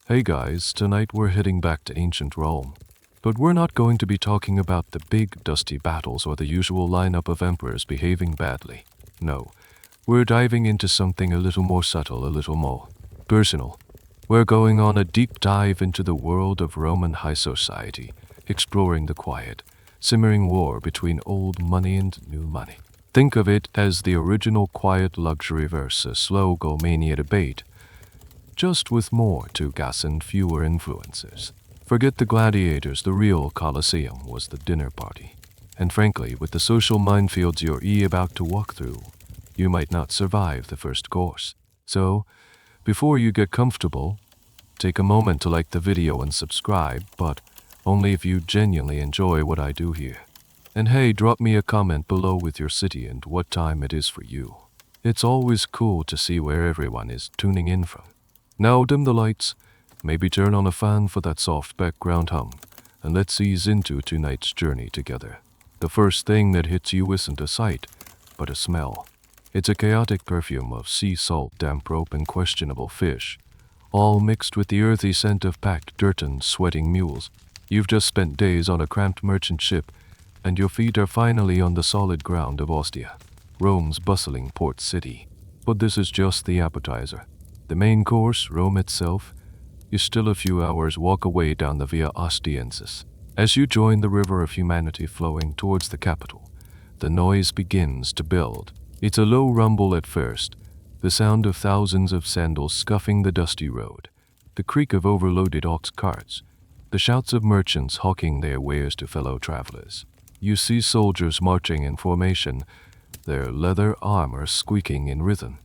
Hey guys, tonight we're heading back to ancient Rome. But we're not going to be talking about the big, dusty battles or the usual lineup of emperors behaving badly. No, we're diving into something a little more subtle, a little more personal. We're going on a deep dive into the world of Roman high society, exploring the quiet, simmering war between old money and new money. Think of it as the original quiet luxury versus slow Gomania debate, just with more to gas and fewer influences. Forget the gladiators, the real Colosseum was the dinner party. And frankly, with the social minefields you're about to walk through, you might not survive the first course. So, before you get comfortable, take a moment to like the video and subscribe, but only if you genuinely enjoy what I do here. And hey, drop me a comment below with your city and what time it is for you. It's always cool to see where everyone is tuning in from. Now dim the lights, maybe turn on a fan for that soft background hum, and let's ease into tonight's journey together. The first thing that hits you isn't a sight, but a smell. It's a chaotic perfume of sea salt, damp rope, and questionable fish, all mixed with the earthy scent of packed dirt and sweating mules. You've just spent days on a cramped merchant ship, and your feet are finally on the solid ground of Ostia, Rome's bustling port city. But this is just the appetizer. The main course, Rome itself, is still a few hours' walk away down the Via Ostiensis. As you join the river of humanity flowing towards the capital, the noise begins to build. It's a low rumble at first, the sound of thousands of sandals scuffing the dusty road, the creak of overloaded ox carts, the shouts of merchants hawking their wares to fellow travelers. You see soldiers marching in formation, their leather armor squeaking in rhythm.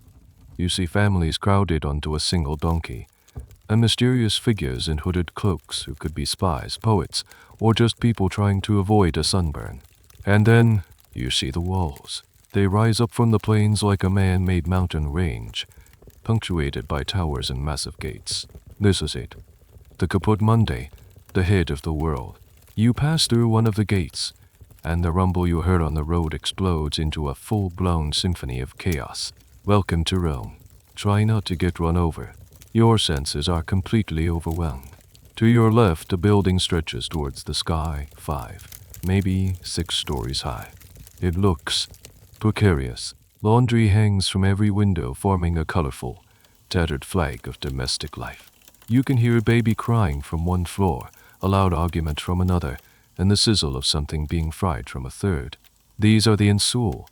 You see families crowded onto a single donkey, and mysterious figures in hooded cloaks who could be spies, poets, or just people trying to avoid a sunburn. And then you see the walls. They rise up from the plains like a man-made mountain range, punctuated by towers and massive gates. This is it. The Caput Mundi, the head of the world. You pass through one of the gates, and the rumble you heard on the road explodes into a full-blown symphony of chaos. Welcome to Rome. Try not to get run over. Your senses are completely overwhelmed. To your left, the building stretches towards the sky, 5, maybe 6 stories high. It looks precarious. Laundry hangs from every window, forming a colorful, tattered flag of domestic life. You can hear a baby crying from one floor, a loud argument from another, and the sizzle of something being fried from a third. These are the insule,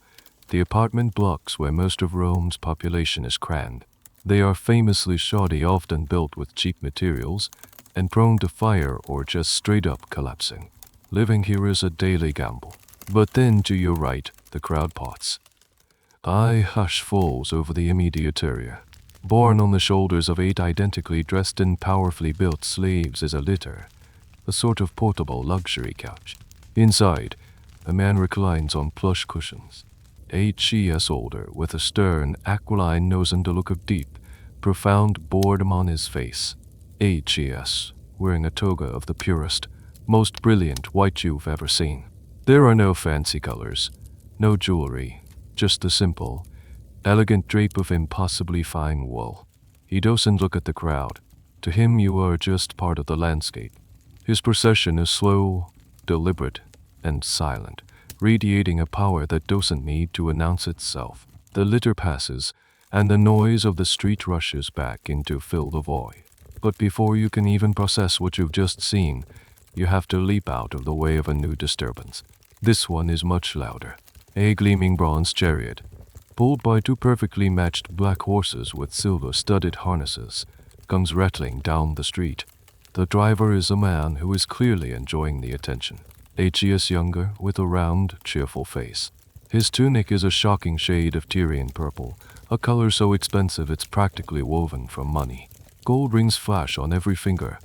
the apartment blocks where most of Rome's population is crammed. They are famously shoddy, often built with cheap materials, and prone to fire or just straight up collapsing. Living here is a daily gamble. But then to your right, the crowd parts. A hush falls over the immediate area. Borne on the shoulders of 8 identically dressed and powerfully built slaves is a litter, a sort of portable luxury couch. Inside, a man reclines on plush cushions. 8 years older, with a stern, aquiline nose and a look of deep, profound boredom on his face. 8 years, wearing a toga of the purest, most brilliant white you've ever seen. There are no fancy colors, no jewelry, just the simple, elegant drape of impossibly fine wool. He doesn't look at the crowd. To him you are just part of the landscape. His procession is slow, deliberate, and silent, radiating a power that doesn't need to announce itself. The litter passes, and the noise of the street rushes back in to fill the void. But before you can even process what you've just seen, you have to leap out of the way of a new disturbance. This one is much louder. A gleaming bronze chariot, pulled by 2 perfectly matched black horses with silver-studded harnesses, comes rattling down the street. The driver is a man who is clearly enjoying the attention. 8 years younger, with a round, cheerful face. His tunic is a shocking shade of Tyrian purple, a color so expensive it's practically woven from money. Gold rings flash on every finger,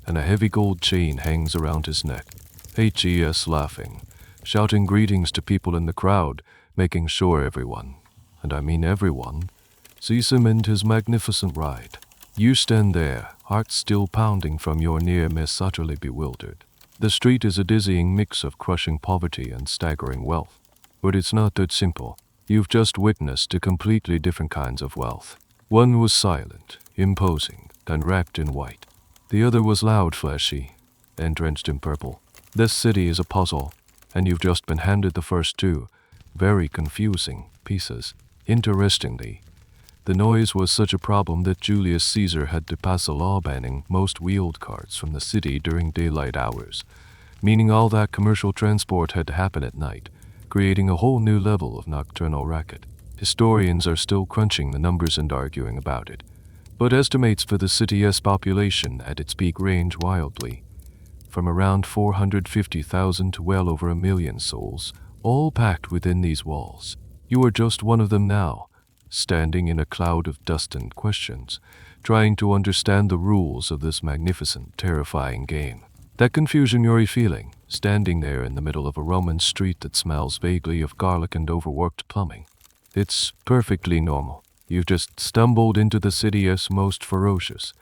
and a heavy gold chain hangs around his neck. 8 years laughing, shouting greetings to people in the crowd, making sure everyone, and I mean everyone, sees him and his magnificent ride. You stand there, heart still pounding from your near miss, utterly bewildered. The street is a dizzying mix of crushing poverty and staggering wealth. But it's not that simple. You've just witnessed 2 completely different kinds of wealth. One was silent, imposing, and wrapped in white. The other was loud, flashy, and drenched in purple. This city is a puzzle, and you've just been handed the first two, very confusing, pieces. Interestingly, the noise was such a problem that Julius Caesar had to pass a law banning most wheeled carts from the city during daylight hours, meaning all that commercial transport had to happen at night, creating a whole new level of nocturnal racket. Historians are still crunching the numbers and arguing about it, but estimates for the city's population at its peak range wildly, from around 450,000 to well over 1 million souls, all packed within these walls. You are just one of them now, standing in a cloud of dust and questions, trying to understand the rules of this magnificent, terrifying game. That confusion you're feeling, standing there in the middle of a Roman street that smells vaguely of garlic and overworked plumbing. It's perfectly normal. You've just stumbled into the city's most ferocious,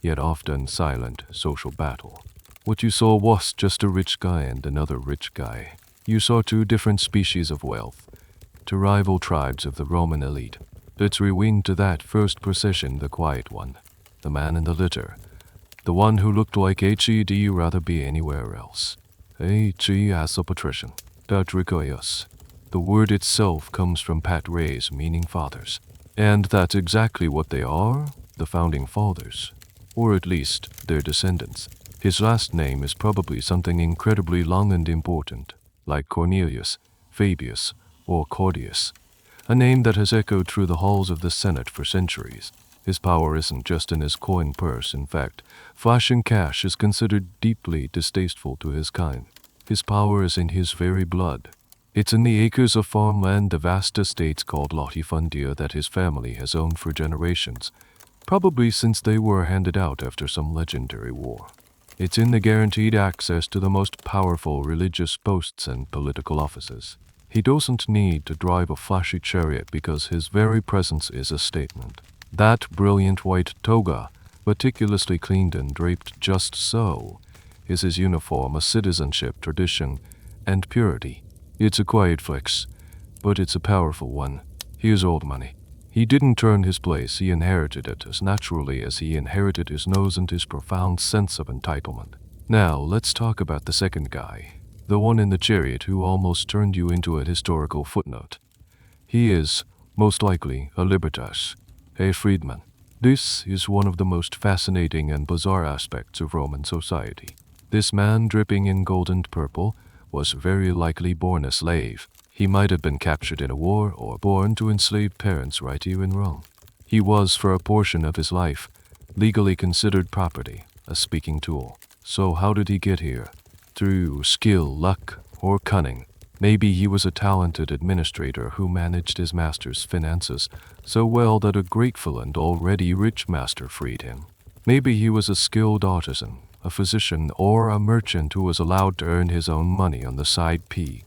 yet often silent, social battle. What you saw was just a rich guy and another rich guy. You saw two different species of wealth, two rival tribes of the Roman elite. Let's rewind to that first procession, the quiet one, the man in the litter, the one who looked like HED rather be anywhere else. HE as a patrician, Patricius. The word itself comes from patres, meaning fathers. And that's exactly what they are, the founding fathers, or at least their descendants. His last name is probably something incredibly long and important, like Cornelius, Fabius, or Claudius, a name that has echoed through the halls of the Senate for centuries. His power isn't just in his coin purse. In fact, flashing cash is considered deeply distasteful to his kind. His power is in his very blood. It's in the acres of farmland, the vast estates called latifundia that his family has owned for generations, probably since they were handed out after some legendary war. It's in the guaranteed access to the most powerful religious posts and political offices. He doesn't need to drive a flashy chariot because his very presence is a statement. That brilliant white toga, meticulously cleaned and draped just so, is his uniform, a citizenship, tradition, and purity. It's a quiet flex, but it's a powerful one. He is old money. He didn't turn his place, he inherited it as naturally as he inherited his nose and his profound sense of entitlement. Now, let's talk about the second guy, the one in the chariot who almost turned you into a historical footnote. He is, most likely, a libertas, a freedman. This is one of the most fascinating and bizarre aspects of Roman society. This man dripping in gold and purple was very likely born a slave. He might have been captured in a war or born to enslaved parents right here in Rome. He was, for a portion of his life, legally considered property, a speaking tool. So how did he get here? Through skill, luck, or cunning? Maybe he was a talented administrator who managed his master's finances so well that a grateful and already rich master freed him. Maybe he was a skilled artisan, a physician, or a merchant who was allowed to earn his own money on the side P.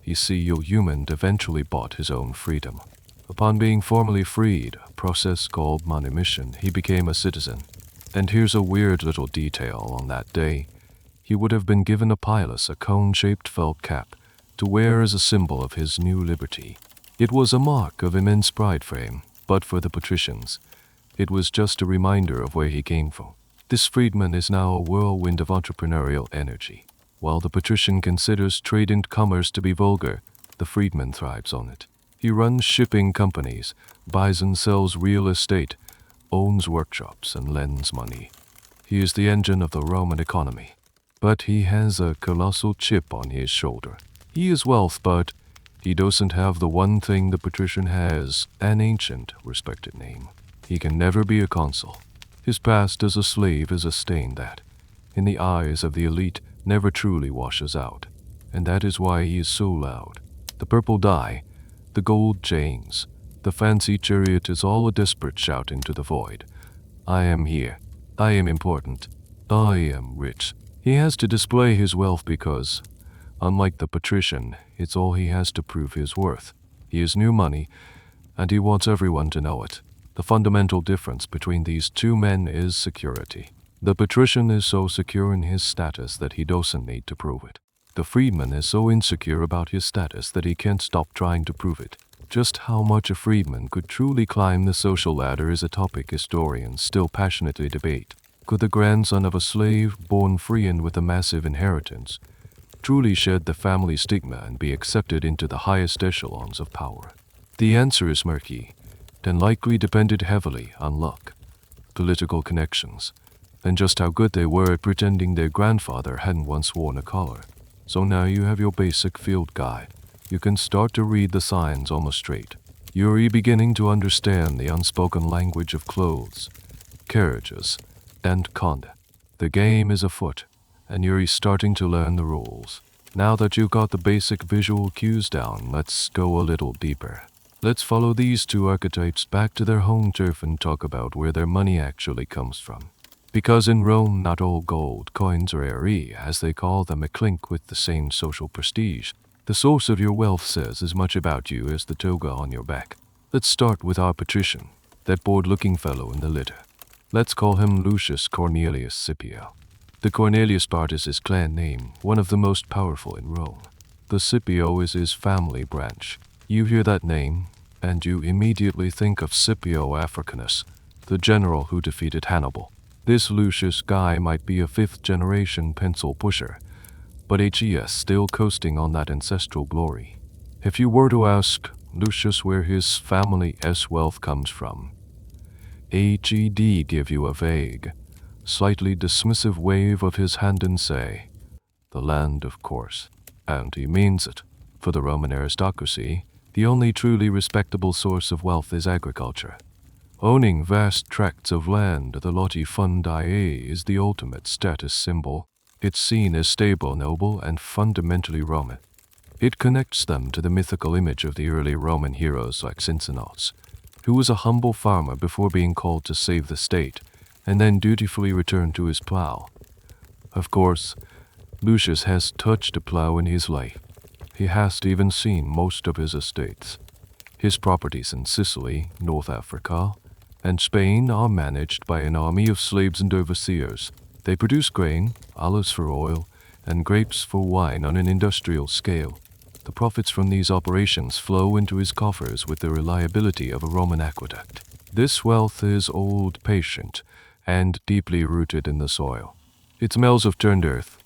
You see, your human eventually bought his own freedom. Upon being formally freed, a process called manumission, he became a citizen. And here's a weird little detail. On that day, he would have been given a pilus, a cone-shaped felt cap, to wear as a symbol of his new liberty. It was a mark of immense pride for him, but for the patricians, it was just a reminder of where he came from. This freedman is now a whirlwind of entrepreneurial energy. While the patrician considers trade and commerce to be vulgar, the freedman thrives on it. He runs shipping companies, buys and sells real estate, owns workshops, and lends money. He is the engine of the Roman economy. But he has a colossal chip on his shoulder. He is wealth, but he doesn't have the one thing the patrician has, an ancient, respected name. He can never be a consul. His past as a slave is a stain that, in the eyes of the elite, never truly washes out. And that is why he is so loud. The purple dye, the gold chains, the fancy chariot is all a desperate shout into the void. I am here. I am important. I am rich. He has to display his wealth because, unlike the patrician, it's all he has to prove his worth. He is new money, and he wants everyone to know it. The fundamental difference between these two men is security. The patrician is so secure in his status that he doesn't need to prove it. The freedman is so insecure about his status that he can't stop trying to prove it. Just how much a freedman could truly climb the social ladder is a topic historians still passionately debate. could the grandson of a slave born free and with a massive inheritance truly shed the family stigma and be accepted into the highest echelons of power? The answer is murky, and likely depended heavily on luck, political connections, and just how good they were at pretending their grandfather hadn't once worn a collar. So now you have your basic field guide. You can start to read the signs almost straight. You're beginning to understand the unspoken language of clothes, carriages, and conduct. The game is afoot, and you're starting to learn the rules. Now that you've got the basic visual cues down, let's go a little deeper. Let's follow these two archetypes back to their home turf and talk about where their money actually comes from. Because in Rome, not all gold coins or auri, as they call them, clink with the same social prestige. The source of your wealth says as much about you as the toga on your back. Let's start with our patrician, that bored-looking fellow in the litter. Let's call him Lucius Cornelius Scipio. The Cornelius part is his clan name, one of the most powerful in Rome. The Scipio is his family branch. You hear that name, and you immediately think of Scipio Africanus, the general who defeated Hannibal. This Lucius guy might be a fifth-generation pencil pusher, but HES still coasting on that ancestral glory. If you were to ask Lucius where his family's wealth comes from, HED give you a vague, slightly dismissive wave of his hand and say, the land, of course. And he means it. For the Roman aristocracy, the only truly respectable source of wealth is agriculture. Owning vast tracts of land, the latifundii, is the ultimate status symbol. It's seen as stable, noble, and fundamentally Roman. It connects them to the mythical image of the early Roman heroes like Cincinnatus, who was a humble farmer before being called to save the state, and then dutifully returned to his plow. Of course, Lucius has touched a plow in his life. He has even seen most of his estates. His properties in Sicily, North Africa, and Spain are managed by an army of slaves and overseers. They produce grain, olives for oil, and grapes for wine on an industrial scale. The profits from these operations flow into his coffers with the reliability of a Roman aqueduct. This wealth is old, patient, and deeply rooted in the soil. It smells of turned earth,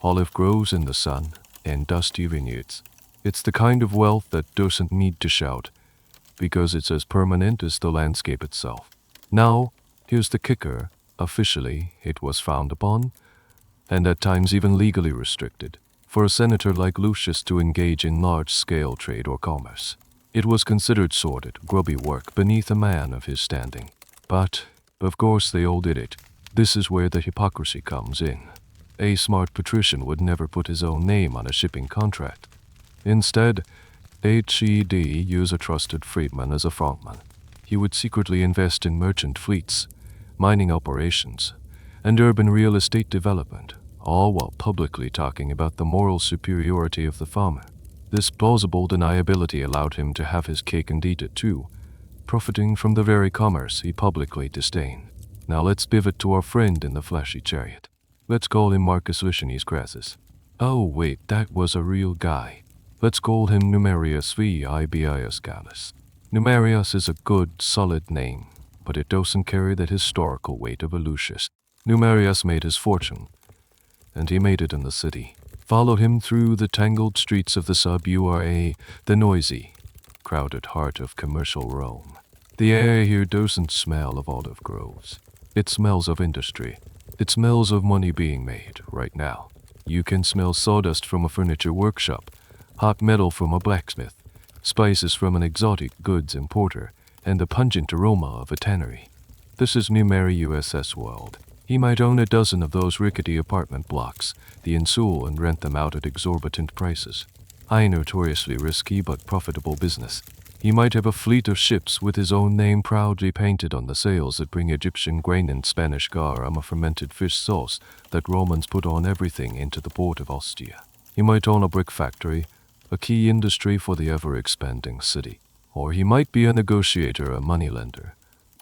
olive groves in the sun, and dusty vineyards. It's the kind of wealth that doesn't need to shout, because it's as permanent as the landscape itself. Now, here's the kicker. Officially, it was frowned upon, and at times even legally restricted, for a senator like Lucius to engage in large-scale trade or commerce. It was considered sordid, grubby work beneath a man of his standing. But, of course, they all did it. This is where the hypocrisy comes in. A smart patrician would never put his own name on a shipping contract. Instead, HED use a trusted freedman as a frontman. He would secretly invest in merchant fleets, mining operations, and urban real estate development, all while publicly talking about the moral superiority of the farmer. This plausible deniability allowed him to have his cake and eat it too, profiting from the very commerce he publicly disdained. Now let's pivot to our friend in the flashy chariot. Let's call him Marcus Licinius Crassus. Oh wait, that was a real guy. Let's call him Numerius V. Ibius Gallus. Numerius is a good, solid name, but it doesn't carry the historical weight of a Lucius. Numerius made his fortune, and he made it in the city. Follow him through the tangled streets of the sub-URA, the noisy, crowded heart of commercial Rome. The air here doesn't smell of olive groves. It smells of industry. It smells of money being made right now. You can smell sawdust from a furniture workshop, hot metal from a blacksmith, spices from an exotic goods importer, and the pungent aroma of a tannery. This is Numeri USS World. He might own a dozen of those rickety apartment blocks, the Insul, and rent them out at exorbitant prices. A notoriously risky but profitable business. He might have a fleet of ships with his own name proudly painted on the sails that bring Egyptian grain and Spanish garum, a fermented fish sauce that Romans put on everything, into the port of Ostia. He might own a brick factory, a key industry for the ever-expanding city. Or he might be a negotiator, a moneylender,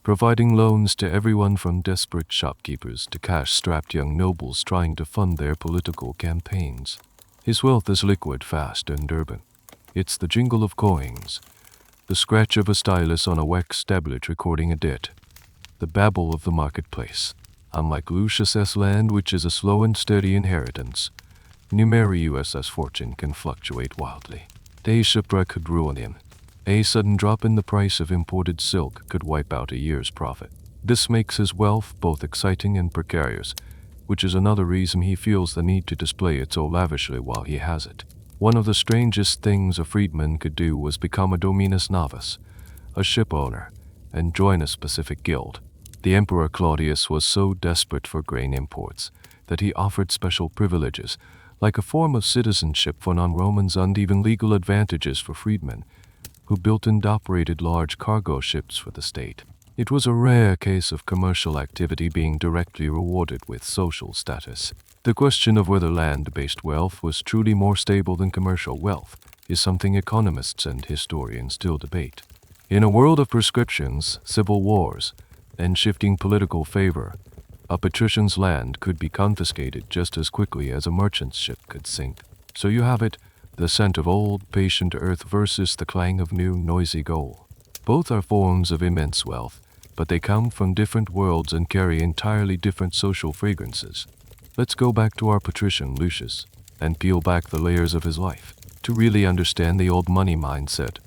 providing loans to everyone from desperate shopkeepers to cash-strapped young nobles trying to fund their political campaigns. His wealth is liquid, fast, and urban. It's the jingle of coins, the scratch of a stylus on a wax tablet recording a debt, the babble of the marketplace. Unlike Lucius's land, which is a slow and steady inheritance, Numeri USS Fortune can fluctuate wildly. A shipwreck could ruin him. A sudden drop in the price of imported silk could wipe out a year's profit. This makes his wealth both exciting and precarious, which is another reason he feels the need to display it so lavishly while he has it. One of the strangest things a freedman could do was become a dominus novice, a ship owner, and join a specific guild. The Emperor Claudius was so desperate for grain imports that he offered special privileges, like a form of citizenship for non-Romans and even legal advantages for freedmen, who built and operated large cargo ships for the state. It was a rare case of commercial activity being directly rewarded with social status. The question of whether land-based wealth was truly more stable than commercial wealth is something economists and historians still debate. In a world of prescriptions, civil wars, and shifting political favor, a patrician's land could be confiscated just as quickly as a merchant's ship could sink. So you have it, the scent of old, patient earth versus the clang of new, noisy gold. Both are forms of immense wealth, but they come from different worlds and carry entirely different social fragrances. Let's go back to our patrician Lucius and peel back the layers of his life. To really understand the old money mindset,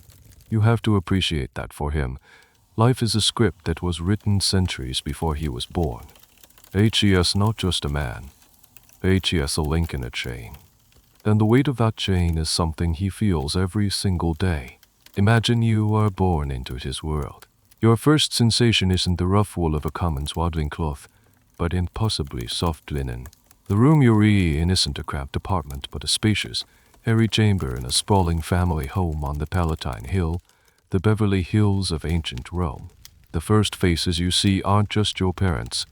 you have to appreciate that for him, life is a script that was written centuries before he was born. H.E.S. not just a man. H.E.S. a link in a chain. And the weight of that chain is something he feels every single day. Imagine you are born into his world. Your first sensation isn't the rough wool of a common swaddling cloth, but impossibly soft linen. The room you're in isn't a cramped apartment, but a spacious, airy chamber in a sprawling family home on the Palatine Hill, the Beverly Hills of ancient Rome. The first faces you see aren't just your parents,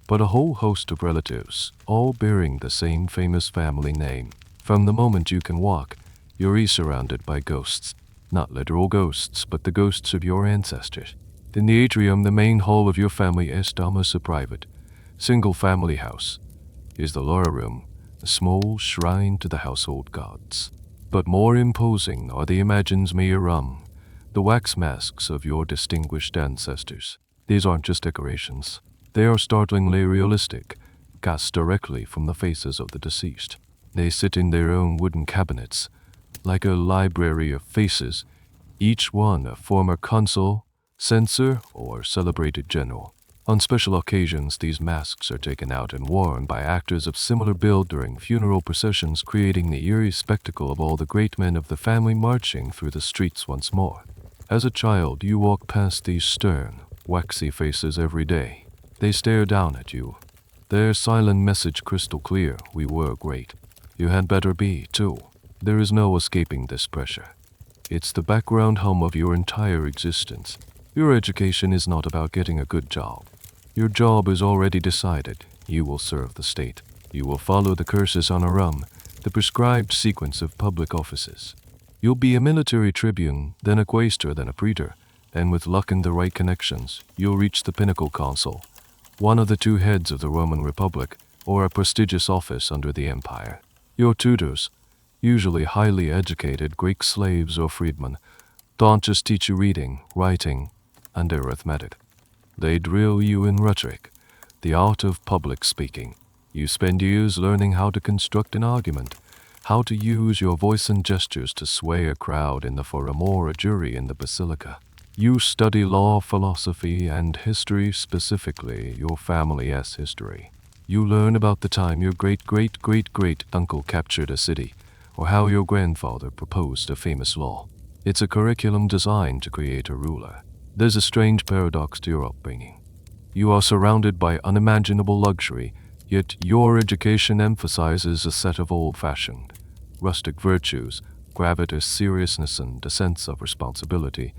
but a whole host of relatives, all bearing the same famous family name. From the moment you can walk, you're surrounded by ghosts. Not literal ghosts, but the ghosts of your ancestors. In the atrium, the main hall of your family is almost a private, single-family house, is the Laura Room, a small shrine to the household gods. But more imposing are the images Mearum, the wax masks of your distinguished ancestors. These aren't just decorations. They are startlingly realistic, cast directly from the faces of the deceased. They sit in their own wooden cabinets, like a library of faces, each one a former consul, censor, or celebrated general. On special occasions, these masks are taken out and worn by actors of similar build during funeral processions, creating the eerie spectacle of all the great men of the family marching through the streets once more. As a child, you walk past these stern, waxy faces every day. They stare down at you. Their silent message crystal clear: we were great. You had better be, too. There is no escaping this pressure. It's the background hum of your entire existence. Your education is not about getting a good job. Your job is already decided. You will serve the state. You will follow the cursus honorum, the prescribed sequence of public offices. You'll be a military tribune, then a quaestor, then a praetor, and with luck and the right connections, you'll reach the pinnacle consul, one of the two heads of the Roman Republic, or a prestigious office under the empire. Your tutors, usually highly educated Greek slaves or freedmen, don't just teach you reading, writing, and arithmetic. They drill you in rhetoric, the art of public speaking. You spend years learning how to construct an argument, how to use your voice and gestures to sway a crowd in the forum or a jury in the basilica. You study law, philosophy, and history, specifically your family's history. You learn about the time your great-great-great-great-uncle captured a city, or how your grandfather proposed a famous law. It's a curriculum designed to create a ruler. There's a strange paradox to your upbringing. You are surrounded by unimaginable luxury, yet your education emphasizes a set of old-fashioned, rustic virtues, gravitas seriousness and a sense of responsibility,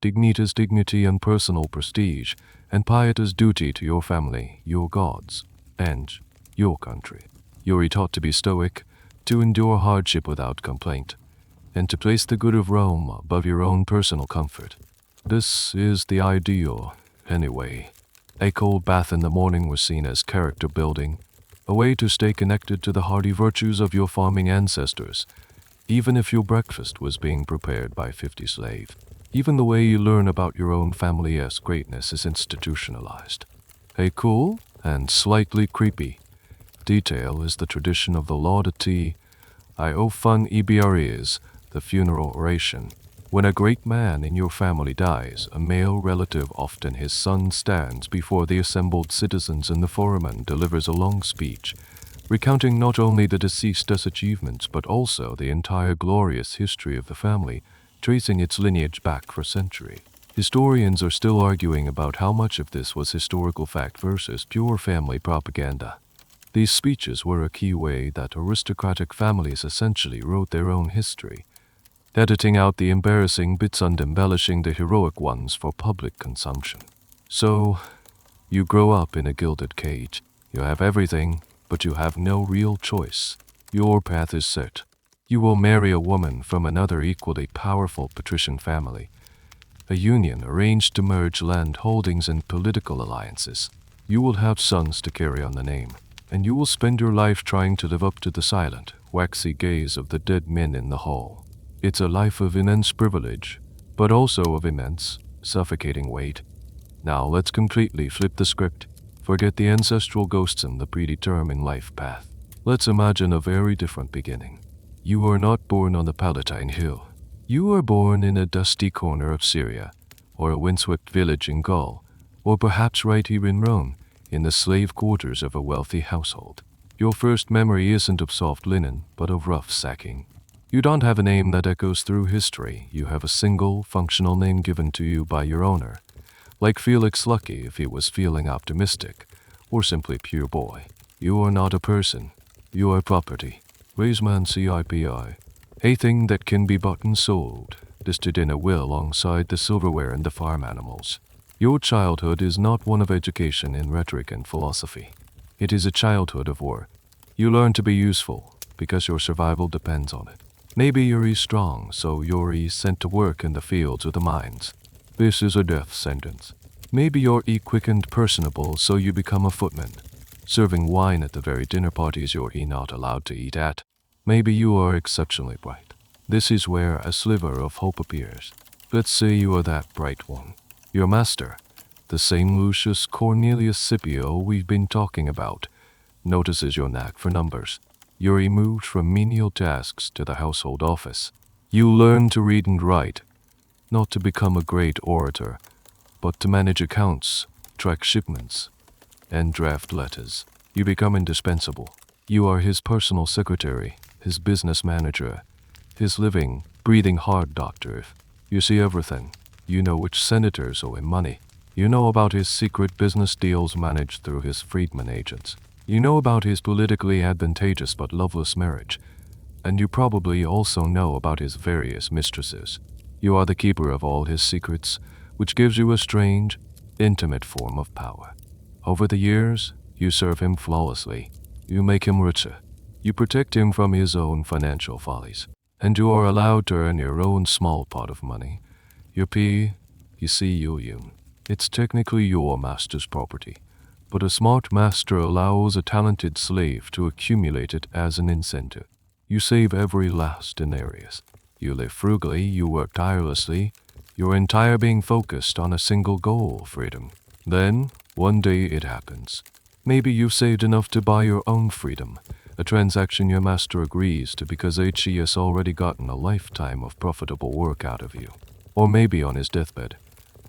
dignitas dignity and personal prestige, and pietas duty to your family, your gods, and your country. You're taught to be stoic, to endure hardship without complaint, and to place the good of Rome above your own personal comfort. This is the ideal, anyway. A cold bath in the morning was seen as character building, a way to stay connected to the hardy virtues of your farming ancestors, even if your breakfast was being prepared by 50 slaves. Even the way you learn about your own family's greatness is institutionalized. Hey, cool? and slightly creepy detail is the tradition of the laudati fun ebres, the funeral oration. When a great man in your family dies, a male relative, often his son, stands before the assembled citizens in the forum and delivers a long speech, recounting not only the deceased's achievements but also the entire glorious history of the family, tracing its lineage back for centuries. Historians are still arguing about how much of this was historical fact versus pure family propaganda. These speeches were a key way that aristocratic families essentially wrote their own history, editing out the embarrassing bits and embellishing the heroic ones for public consumption. So, you grow up in a gilded cage. You have everything, but you have no real choice. Your path is set. You will marry a woman from another equally powerful patrician family, a union arranged to merge land holdings and political alliances. You will have sons to carry on the name, and you will spend your life trying to live up to the silent, waxy gaze of the dead men in the hall. It's a life of immense privilege, but also of immense, suffocating weight. Now let's completely flip the script. Forget the ancestral ghosts and the predetermined life path. Let's imagine a very different beginning. You are not born on the Palatine Hill. You are born in a dusty corner of Syria, or a windswept village in Gaul, or perhaps right here in Rome, in the slave quarters of a wealthy household. Your first memory isn't of soft linen, but of rough sacking. You don't have a name that echoes through history. You have a single, functional name given to you by your owner, like Felix Lucky if he was feeling optimistic, or simply pure boy. You are not a person. You are property. Raisman CIPI. A thing that can be bought and sold, listed in a will alongside the silverware and the farm animals. Your childhood is not one of education in rhetoric and philosophy. It is a childhood of war. You learn to be useful, because your survival depends on it. Maybe you're strong, so you're sent to work in the fields or the mines. This is a death sentence. Maybe you're quick and personable, so you become a footman, serving wine at the very dinner parties you're not allowed to eat at. Maybe you are exceptionally bright. This is where a sliver of hope appears. Let's say you are that bright one. Your master, the same Lucius Cornelius Scipio we've been talking about, notices your knack for numbers. You're removed from menial tasks to the household office. You learn to read and write, not to become a great orator, but to manage accounts, track shipments, and draft letters. You become indispensable. You are his personal secretary, his business manager, his living, breathing heart doctor. You see everything. You know which senators owe him money. You know about his secret business deals managed through his freedman agents. You know about his politically advantageous but loveless marriage, and you probably also know about his various mistresses. You are the keeper of all his secrets, which gives you a strange, intimate form of power. Over the years, you serve him flawlessly. You make him richer. You protect him from his own financial follies, and you are allowed to earn your own small pot of money. Your you. It's technically your master's property, but a smart master allows a talented slave to accumulate it as an incentive. You save every last denarius. You live frugally, you work tirelessly, your entire being focused on a single goal, freedom. Then, one day it happens. Maybe you've saved enough to buy your own freedom, a transaction your master agrees to because he has already gotten a lifetime of profitable work out of you. Or maybe on his deathbed,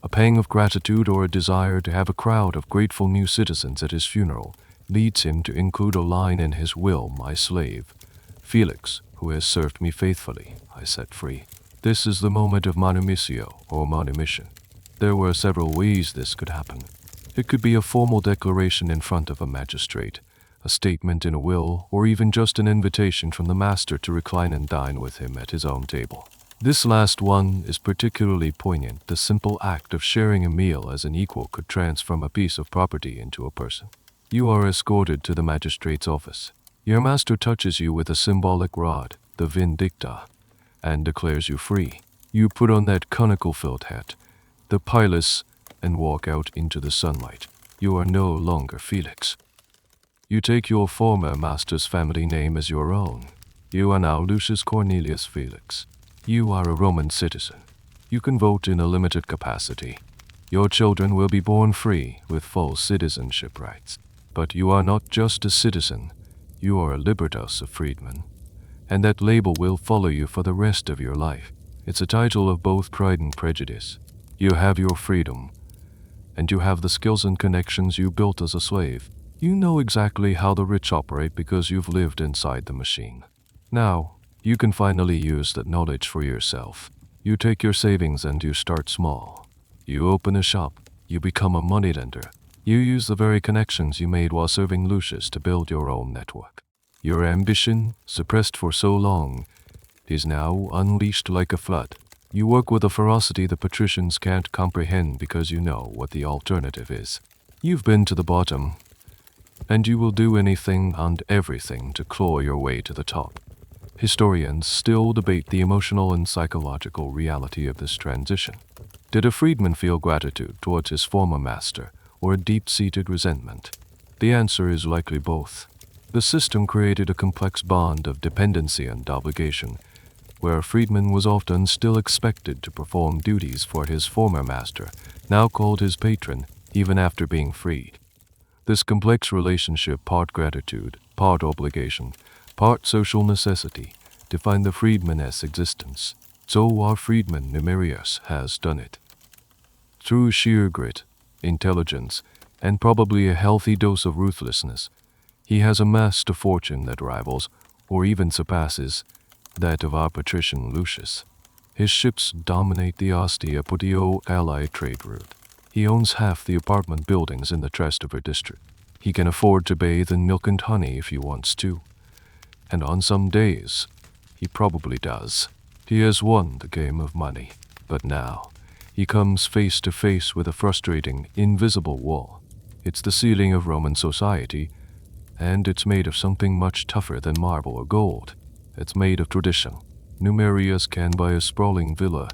a pang of gratitude or a desire to have a crowd of grateful new citizens at his funeral leads him to include a line in his will, my slave, Felix, who has served me faithfully, I set free. This is the moment of manumission or manumission. There were several ways this could happen. It could be a formal declaration in front of a magistrate, a statement in a will, or even just an invitation from the master to recline and dine with him at his own table. This last one is particularly poignant. The simple act of sharing a meal as an equal could transform a piece of property into a person. You are escorted to the magistrate's office. Your master touches you with a symbolic rod, the vindicta, and declares you free. You put on that conical felt hat, the pilus, and walk out into the sunlight. You are no longer Felix. You take your former master's family name as your own. You are now Lucius Cornelius Felix. You are a Roman citizen. You can vote in a limited capacity. Your children will be born free with full citizenship rights. But you are not just a citizen, you are a libertas, a freedman. And that label will follow you for the rest of your life. It's a title of both pride and prejudice. You have your freedom, and you have the skills and connections you built as a slave. You know exactly how the rich operate because you've lived inside the machine. Now, you can finally use that knowledge for yourself. You take your savings and you start small. You open a shop, you become a moneylender. You use the very connections you made while serving Lucius to build your own network. Your ambition, suppressed for so long, is now unleashed like a flood. You work with a ferocity the patricians can't comprehend because you know what the alternative is. You've been to the bottom, and you will do anything and everything to claw your way to the top. Historians still debate the emotional and psychological reality of this transition. Did a freedman feel gratitude towards his former master, or a deep-seated resentment? The answer is likely both. The system created a complex bond of dependency and obligation, where a freedman was often still expected to perform duties for his former master, now called his patron, even after being freed. This complex relationship, part gratitude, part obligation, part social necessity, defined the freedman's existence. So our freedman Numerius has done it. Through sheer grit, intelligence, and probably a healthy dose of ruthlessness, he has amassed a fortune that rivals, or even surpasses, that of our patrician Lucius. His ships dominate the Ostia-Putio-Allied trade route. He owns half the apartment buildings in the Trastevere district. He can afford to bathe in milk and honey if he wants to. And on some days, he probably does. He has won the game of money. But now, he comes face to face with a frustrating, invisible wall. It's the ceiling of Roman society, and it's made of something much tougher than marble or gold. It's made of tradition. Numerius can buy a sprawling villa,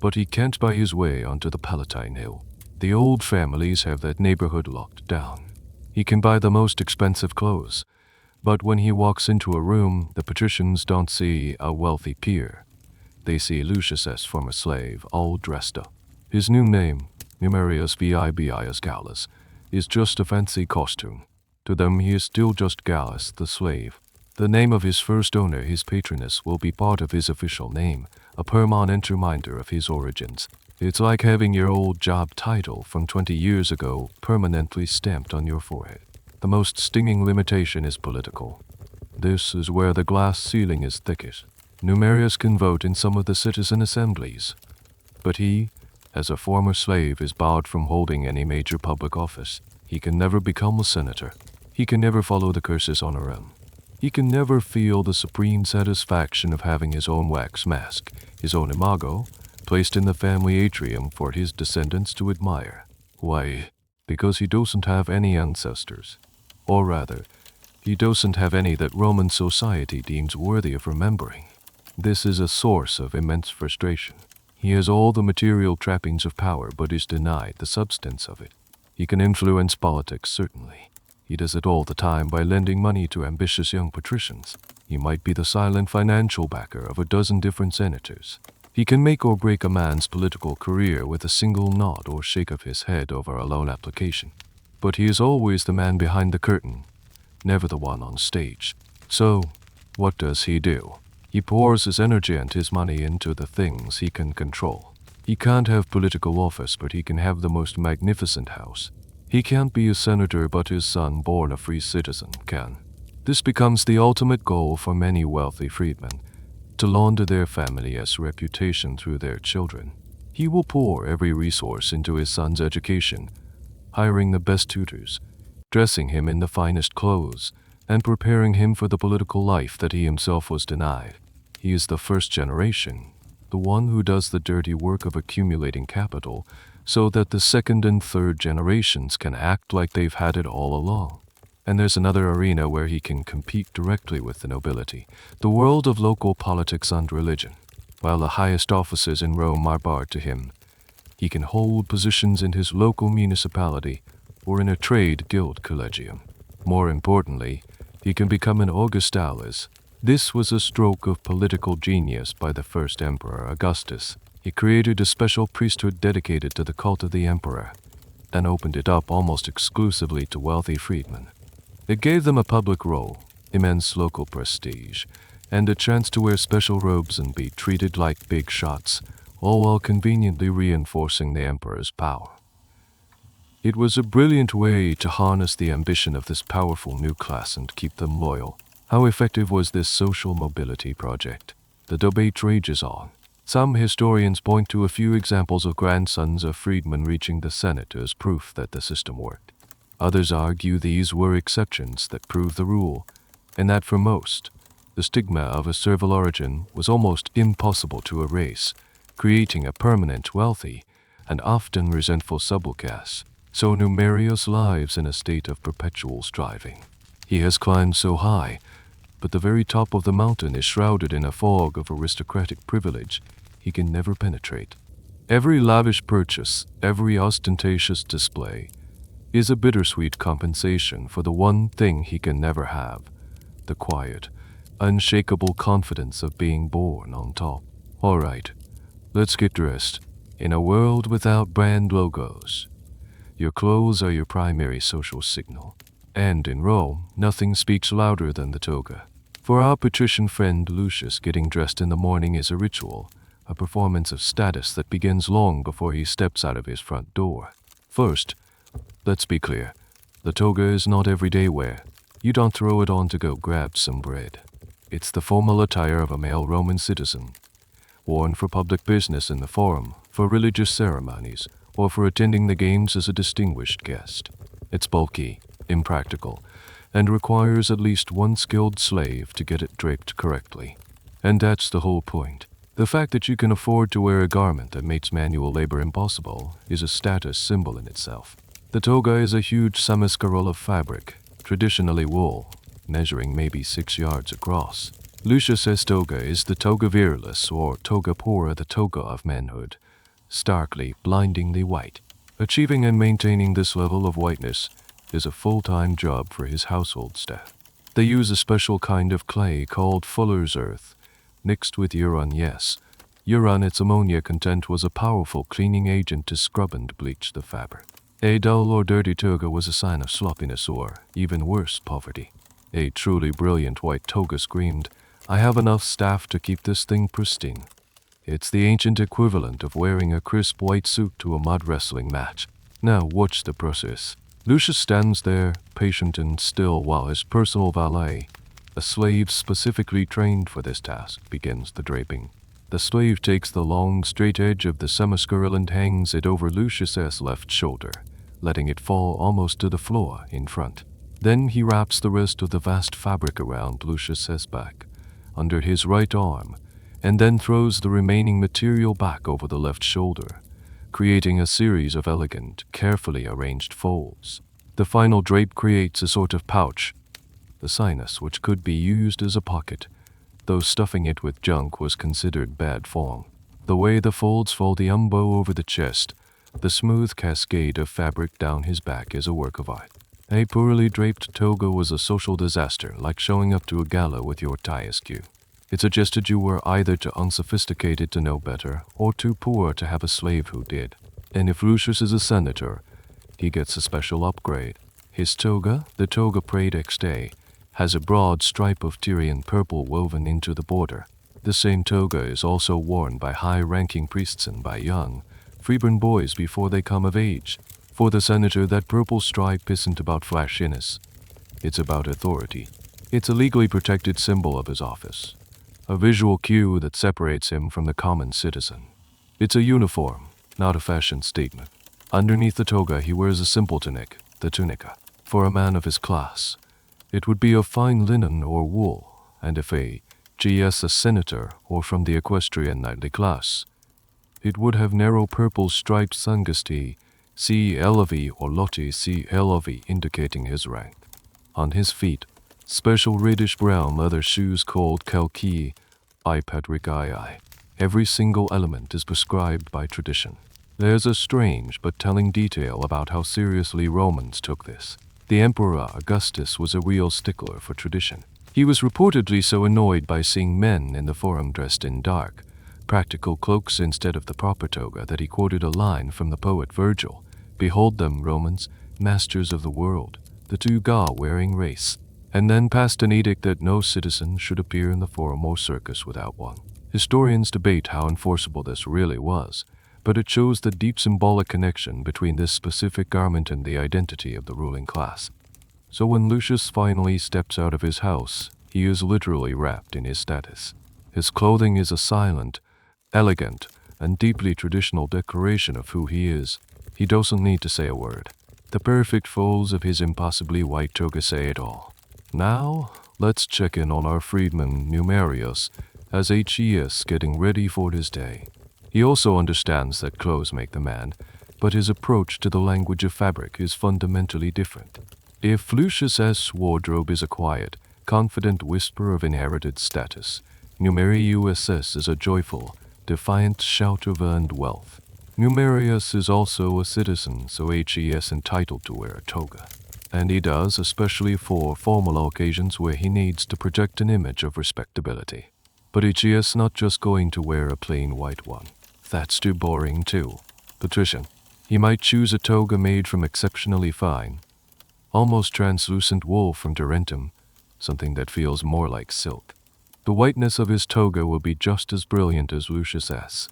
but he can't buy his way onto the Palatine Hill. The old families have that neighborhood locked down. He can buy the most expensive clothes, but when he walks into a room, the patricians don't see a wealthy peer. They see Lucius' former slave, all dressed up. His new name, Numerius Vibius Gallus, is just a fancy costume. To them he is still just Gallus, the slave. The name of his first owner, his patroness, will be part of his official name, a permanent reminder of his origins. It's like having your old job title from 20 years ago permanently stamped on your forehead. The most stinging limitation is political. This is where the glass ceiling is thickest. Numerius can vote in some of the citizen assemblies, but he, as a former slave, is barred from holding any major public office. He can never become a senator. He can never follow the cursus honorum. He can never feel the supreme satisfaction of having his own wax mask, his own imago, placed in the family atrium for his descendants to admire. Why? Because he doesn't have any ancestors. Or rather, he doesn't have any that Roman society deems worthy of remembering. This is a source of immense frustration. He has all the material trappings of power, but is denied the substance of it. He can influence politics, certainly. He does it all the time by lending money to ambitious young patricians. He might be the silent financial backer of a dozen different senators. He can make or break a man's political career with a single nod or shake of his head over a loan application. But he is always the man behind the curtain, never the one on stage. So, what does he do? He pours his energy and his money into the things he can control. He can't have political office, but he can have the most magnificent house. He can't be a senator, but his son, born a free citizen, can. This becomes the ultimate goal for many wealthy freedmen, to launder their family's reputation through their children. He will pour every resource into his son's education, hiring the best tutors, dressing him in the finest clothes, and preparing him for the political life that he himself was denied. He is the first generation, the one who does the dirty work of accumulating capital, so that the second and third generations can act like they've had it all along. And there's another arena where he can compete directly with the nobility, the world of local politics and religion. While the highest offices in Rome are barred to him, he can hold positions in his local municipality or in a trade guild collegium. More importantly, he can become an Augustalis. This was a stroke of political genius by the first emperor, Augustus. He created a special priesthood dedicated to the cult of the emperor, and opened it up almost exclusively to wealthy freedmen. It gave them a public role, immense local prestige, and a chance to wear special robes and be treated like big shots, all while conveniently reinforcing the emperor's power. It was a brilliant way to harness the ambition of this powerful new class and keep them loyal. How effective was this social mobility project? The debate rages on. Some historians point to a few examples of grandsons of freedmen reaching the Senate as proof that the system worked. Others argue these were exceptions that prove the rule, and that for most, the stigma of a servile origin was almost impossible to erase, creating a permanent, wealthy, and often resentful subclass. So Numerius lives in a state of perpetual striving. He has climbed so high, but the very top of the mountain is shrouded in a fog of aristocratic privilege he can never penetrate. Every lavish purchase, every ostentatious display, is a bittersweet compensation for the one thing he can never have, the quiet, unshakable confidence of being born on top. All right, let's get dressed. In a world without brand logos, your clothes are your primary social signal. And in Rome, nothing speaks louder than the toga. For our patrician friend Lucius, getting dressed in the morning is a ritual, a performance of status that begins long before he steps out of his front door. First, let's be clear, the toga is not everyday wear. You don't throw it on to go grab some bread. It's the formal attire of a male Roman citizen, worn for public business in the forum, for religious ceremonies, or for attending the games as a distinguished guest. It's bulky, impractical, and requires at least one skilled slave to get it draped correctly. And that's the whole point. The fact that you can afford to wear a garment that makes manual labor impossible is a status symbol in itself. The toga is a huge semiscarole of fabric, traditionally wool, measuring maybe 6 yards across. Lucius's toga is the toga virilis, or toga pura, the toga of manhood, starkly, blindingly white. Achieving and maintaining this level of whiteness is a full-time job for his household staff. They use a special kind of clay called fuller's earth, mixed with urine. Yes, urine, its ammonia content was a powerful cleaning agent to scrub and bleach the fabric. A dull or dirty toga was a sign of sloppiness or, even worse, poverty. A truly brilliant white toga screamed, "I have enough staff to keep this thing pristine." It's the ancient equivalent of wearing a crisp white suit to a mud wrestling match. Now watch the process. Lucius stands there, patient and still, while his personal valet, a slave specifically trained for this task, begins the draping. The slave takes the long, straight edge of the semiscarole and hangs it over Lucius's left shoulder, letting it fall almost to the floor in front. Then he wraps the rest of the vast fabric around Lucius's back, under his right arm, and then throws the remaining material back over the left shoulder, creating a series of elegant, carefully arranged folds. The final drape creates a sort of pouch, the sinus, which could be used as a pocket, though stuffing it with junk was considered bad form. The way the folds fold the umbo over the chest, the smooth cascade of fabric down his back, is a work of art. A poorly draped toga was a social disaster, like showing up to a gala with your tie askew. It suggested you were either too unsophisticated to know better, or too poor to have a slave who did. And if Lucius is a senator, he gets a special upgrade. His toga, the toga prade exte, has a broad stripe of Tyrian purple woven into the border. The same toga is also worn by high-ranking priests and by young, freeborn boys before they come of age. For the senator, that purple stripe isn't about flashiness. It's about authority. It's a legally protected symbol of his office, a visual cue that separates him from the common citizen. It's a uniform, not a fashion statement. Underneath the toga, he wears a simple tunic, the tunica. For a man of his class, it would be of fine linen or wool, and if a senator or from the equestrian knightly class, it would have narrow purple striped sangusti, C. Elevi or Lotti C. Elevi, indicating his rank. On his feet, special reddish-brown leather shoes called calci, patricaii. Every single element is prescribed by tradition. There's a strange but telling detail about how seriously Romans took this. The Emperor Augustus was a real stickler for tradition. He was reportedly so annoyed by seeing men in the forum dressed in dark, practical cloaks instead of the proper toga that he quoted a line from the poet Virgil, "Behold them, Romans, masters of the world. the toga wearing race, and then passed an edict that no citizen should appear in the forum or circus without one. Historians debate how enforceable this really was, but it shows the deep symbolic connection between this specific garment and the identity of the ruling class. So when Lucius finally steps out of his house, he is literally wrapped in his status. His clothing is a silent, elegant, and deeply traditional declaration of who he is. He doesn't need to say a word. The perfect folds of his impossibly white toga say it all. Now, let's check in on our freedman Numerius, as he is getting ready for his day. He also understands that clothes make the man, but his approach to the language of fabric is fundamentally different. If Lucius's wardrobe is a quiet, confident whisper of inherited status, Numerius is a joyful, defiant shout of earned wealth. Numerius is also a citizen, so he is entitled to wear a toga. And he does, especially for formal occasions where he needs to project an image of respectability. But he is not just going to wear a plain white one. That's too boring too. Patrician. He might choose a toga made from exceptionally fine, almost translucent wool from Tarentum, something that feels more like silk. The whiteness of his toga will be just as brilliant as Lucius's,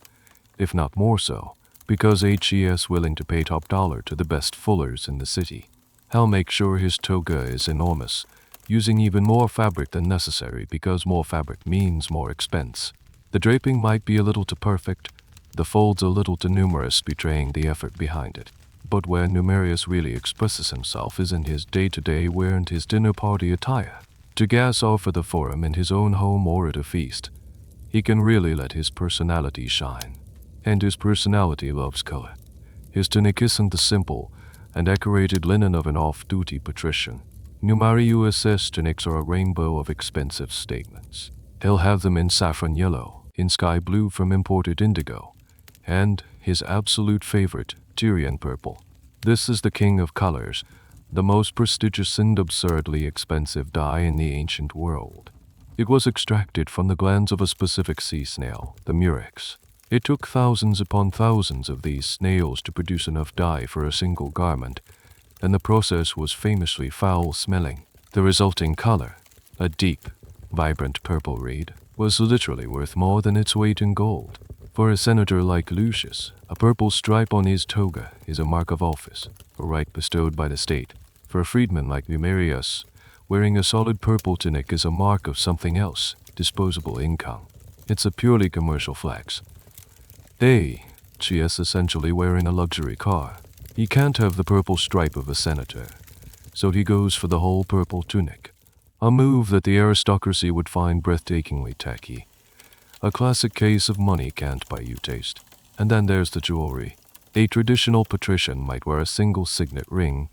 if not more so, because he is willing to pay top dollar to the best fullers in the city. He'll make sure his toga is enormous, using even more fabric than necessary because more fabric means more expense. The draping might be a little too perfect, the folds a little too numerous, betraying the effort behind it. But where Numerius really expresses himself is in his day-to-day wear and his dinner party attire. To gas off at the forum in his own home or at a feast, he can really let his personality shine. And his personality loves color. His tunic isn't the simple and decorated linen of an off-duty patrician. Numerius's tunics are a rainbow of expensive statements. He'll have them in saffron yellow, in sky blue from imported indigo, and his absolute favorite, Tyrian purple. This is the king of colors, the most prestigious and absurdly expensive dye in the ancient world. It was extracted from the glands of a specific sea snail, the murex. It took thousands upon thousands of these snails to produce enough dye for a single garment, and the process was famously foul-smelling. The resulting color, a deep, vibrant purple reed, was literally worth more than its weight in gold. For a senator like Lucius, a purple stripe on his toga is a mark of office, a right bestowed by the state. For a freedman like Numerius, wearing a solid purple tunic is a mark of something else, disposable income. It's a purely commercial flex. She is essentially wearing a luxury car. He can't have the purple stripe of a senator, so he goes for the whole purple tunic, a move that the aristocracy would find breathtakingly tacky. A classic case of money can't buy you taste. And then there's the jewelry. A traditional patrician might wear a single signet ring,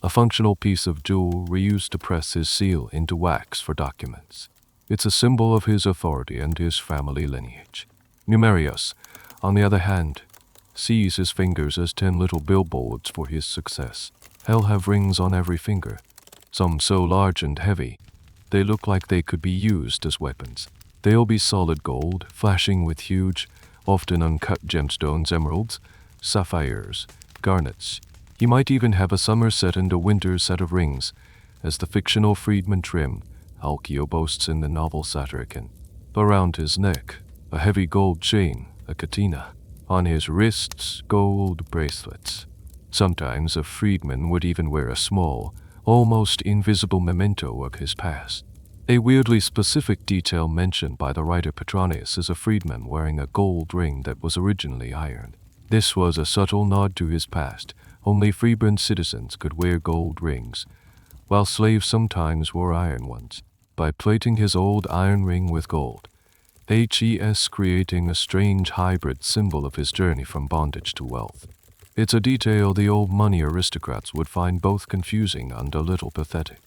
a functional piece of jewelry used to press his seal into wax for documents. It's a symbol of his authority and his family lineage. Numerius, on the other hand, sees his fingers as 10 little billboards for his success. He'll have rings on every finger, some so large and heavy, they look like they could be used as weapons. They'll be solid gold, flashing with huge, often uncut gemstones, emeralds, sapphires, garnets. He might even have a summer set and a winter set of rings, as the fictional freedman Trim, Alcio boasts in the novel Satyricon. Around his neck, a heavy gold chain, a katina. On his wrists, gold bracelets. Sometimes a freedman would even wear a small, almost invisible memento of his past. A weirdly specific detail mentioned by the writer Petronius is a freedman wearing a gold ring that was originally iron. This was a subtle nod to his past. Only freeborn citizens could wear gold rings, while slaves sometimes wore iron ones. By plating his old iron ring with gold, HES creating a strange hybrid symbol of his journey from bondage to wealth. It's a detail the old money aristocrats would find both confusing and a little pathetic.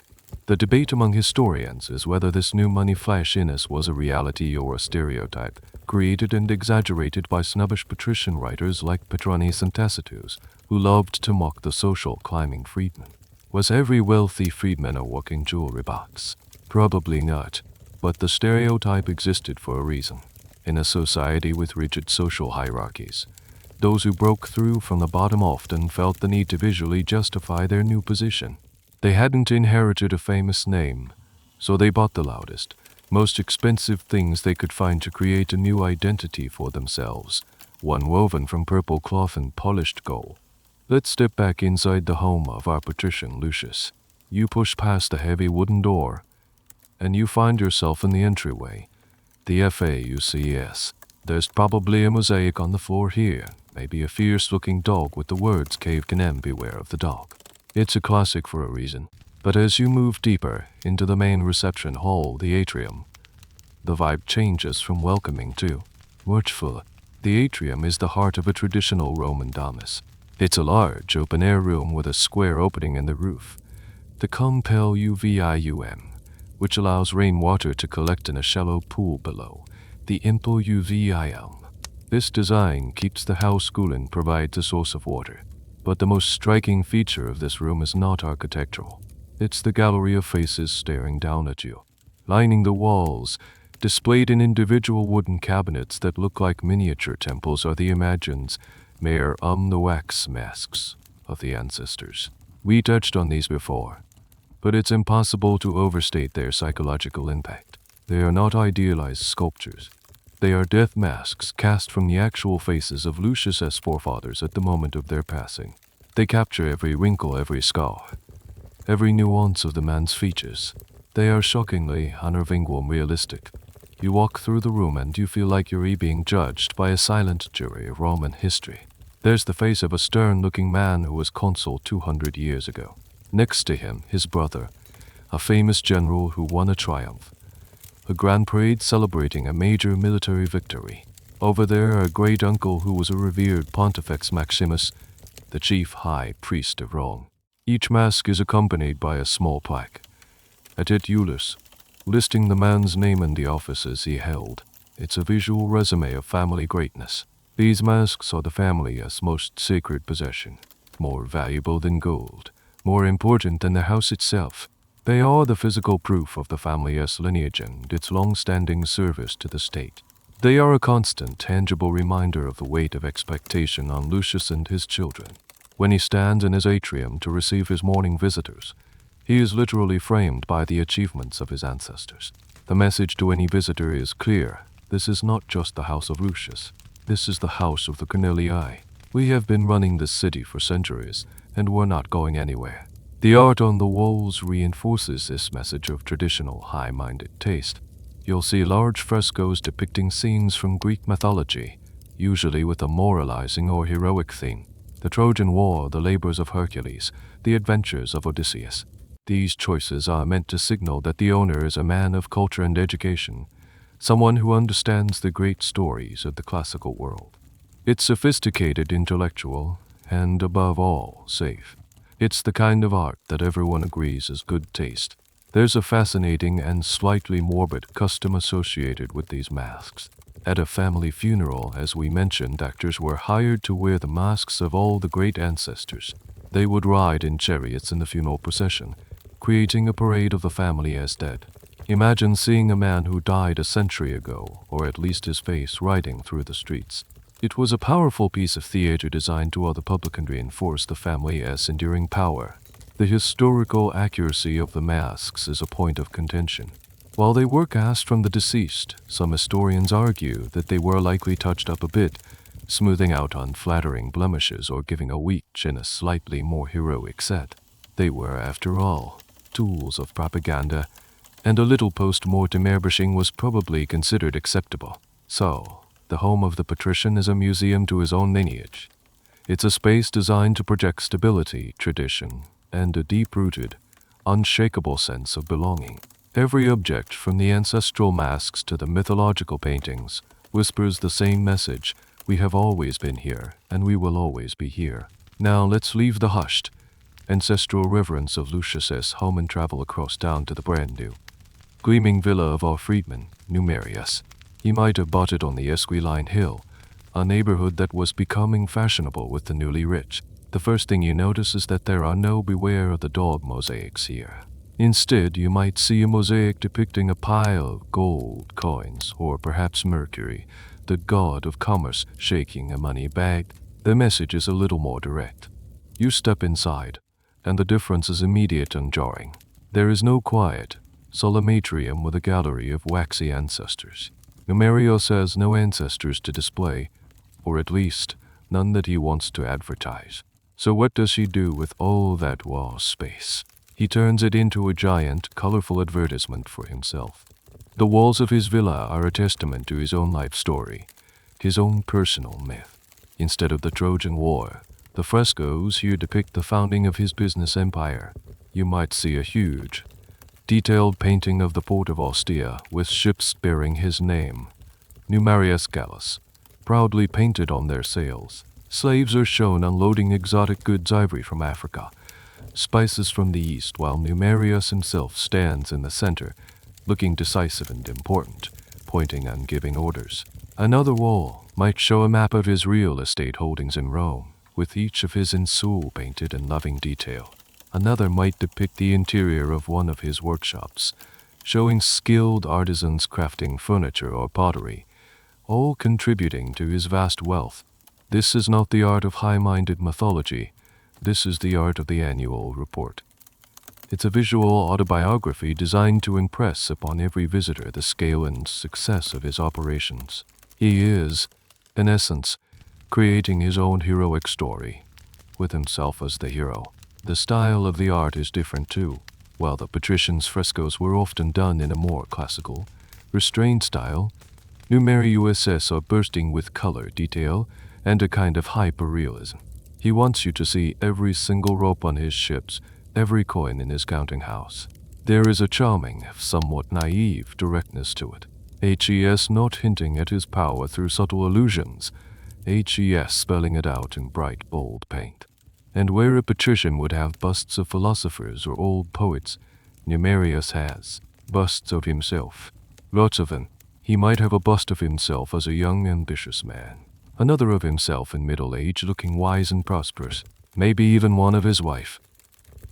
The debate among historians is whether this new money flashiness was a reality or a stereotype, created and exaggerated by snobbish patrician writers like Petronius and Tacitus, who loved to mock the social climbing freedman. Was every wealthy freedman a walking jewelry box? Probably not, but the stereotype existed for a reason. In a society with rigid social hierarchies, those who broke through from the bottom often felt the need to visually justify their new position. They hadn't inherited a famous name, so they bought the loudest, most expensive things they could find to create a new identity for themselves, one woven from purple cloth and polished gold. Let's step back inside the home of our patrician Lucius. You push past the heavy wooden door, and you find yourself in the entryway. The FAUCS. There's probably a mosaic on the floor here, maybe a fierce-looking dog with the words "Cave Canem, beware of the dog." It's a classic for a reason. But as you move deeper into the main reception hall, the atrium, the vibe changes from welcoming to watchful. The atrium is the heart of a traditional Roman domus. It's a large, open-air room with a square opening in the roof, the compel-uvium, which allows rainwater to collect in a shallow pool below, the impel-uvium. This design keeps the house cool and provides a source of water. But the most striking feature of this room is not architectural. It's the gallery of faces staring down at you. Lining the walls, displayed in individual wooden cabinets that look like miniature temples, are the imagined the wax masks of the ancestors. We touched on these before, but it's impossible to overstate their psychological impact. They are not idealized sculptures. They are death masks cast from the actual faces of Lucius's forefathers at the moment of their passing. They capture every wrinkle, every scar, every nuance of the man's features. They are shockingly unnervingly realistic. You walk through the room and you feel like you're being judged by a silent jury of Roman history. There's the face of a stern-looking man who was consul 200 years ago. Next to him, his brother, a famous general who won a triumph, a grand parade celebrating a major military victory. Over there, a great uncle who was a revered Pontifex Maximus, the chief high priest of Rome. Each mask is accompanied by a small plaque, a titulus, listing the man's name and the offices he held. It's a visual resume of family greatness. These masks are the family's most sacred possession, more valuable than gold, more important than the house itself. They are the physical proof of the family's lineage and its long-standing service to the state. They are a constant, tangible reminder of the weight of expectation on Lucius and his children. When he stands in his atrium to receive his morning visitors, he is literally framed by the achievements of his ancestors. The message to any visitor is clear. This is not just the house of Lucius. This is the house of the Cornelii. We have been running this city for centuries, and we're not going anywhere. The art on the walls reinforces this message of traditional, high-minded taste. You'll see large frescoes depicting scenes from Greek mythology, usually with a moralizing or heroic theme. The Trojan War, the labors of Hercules, the adventures of Odysseus. These choices are meant to signal that the owner is a man of culture and education, someone who understands the great stories of the classical world. It's sophisticated, intellectual, and above all, safe. It's the kind of art that everyone agrees is good taste. There's a fascinating and slightly morbid custom associated with these masks. At a family funeral, as we mentioned, actors were hired to wear the masks of all the great ancestors. They would ride in chariots in the funeral procession, creating a parade of the family as dead. Imagine seeing a man who died a century ago, or at least his face, riding through the streets. It was a powerful piece of theater designed to the public and reinforce the family's enduring power. The historical accuracy of the masks is a point of contention. While they were cast from the deceased, some historians argue that they were likely touched up a bit, smoothing out unflattering blemishes or giving a weak chin a slightly more heroic set. They were, after all, tools of propaganda, and a little post-mortem airbrushing was probably considered acceptable. So, the home of the patrician is a museum to his own lineage. It's a space designed to project stability, tradition, and a deep-rooted, unshakable sense of belonging. Every object, from the ancestral masks to the mythological paintings, whispers the same message: we have always been here, and we will always be here. Now let's leave the hushed, ancestral reverence of Lucius's home and travel across town to the brand-new, gleaming villa of our freedman, Numerius. He might have bought it on the Esquiline Hill, a neighborhood that was becoming fashionable with the newly rich. The first thing you notice is that there are no beware of the dog mosaics here. Instead, you might see a mosaic depicting a pile of gold coins, or perhaps Mercury, the god of commerce, shaking a money bag. The message is a little more direct. You step inside, and the difference is immediate and jarring. There is no quiet, solemn atrium with a gallery of waxy ancestors. Numerius has no ancestors to display, or at least none that he wants to advertise. So what does he do with all that wall space? He turns it into a giant, colorful advertisement for himself. The walls of his villa are a testament to his own life story, his own personal myth. Instead of the Trojan War, the frescoes here depict the founding of his business empire. You might see a huge, detailed painting of the port of Ostia with ships bearing his name, Numerius Gallus, proudly painted on their sails. Slaves are shown unloading exotic goods, ivory from Africa, spices from the east, while Numerius himself stands in the center, looking decisive and important, pointing and giving orders. Another wall might show a map of his real estate holdings in Rome, with each of his insule painted in loving detail. Another might depict the interior of one of his workshops, showing skilled artisans crafting furniture or pottery, all contributing to his vast wealth. This is not the art of high-minded mythology. This is the art of the annual report. It's a visual autobiography designed to impress upon every visitor the scale and success of his operations. He is, in essence, creating his own heroic story, with himself as the hero. The style of the art is different too. While the patricians' frescoes were often done in a more classical, restrained style, Numerius are bursting with color, detail, and a kind of hyper-realism. He wants you to see every single rope on his ships, every coin in his counting house. There is a charming, somewhat naive directness to it. HES not hinting at his power through subtle allusions, HES spelling it out in bright, bold paint. And where a patrician would have busts of philosophers or old poets, Numerius has busts of himself. Lots of them. He might have a bust of himself as a young, ambitious man. Another of himself in middle age, looking wise and prosperous. Maybe even one of his wife,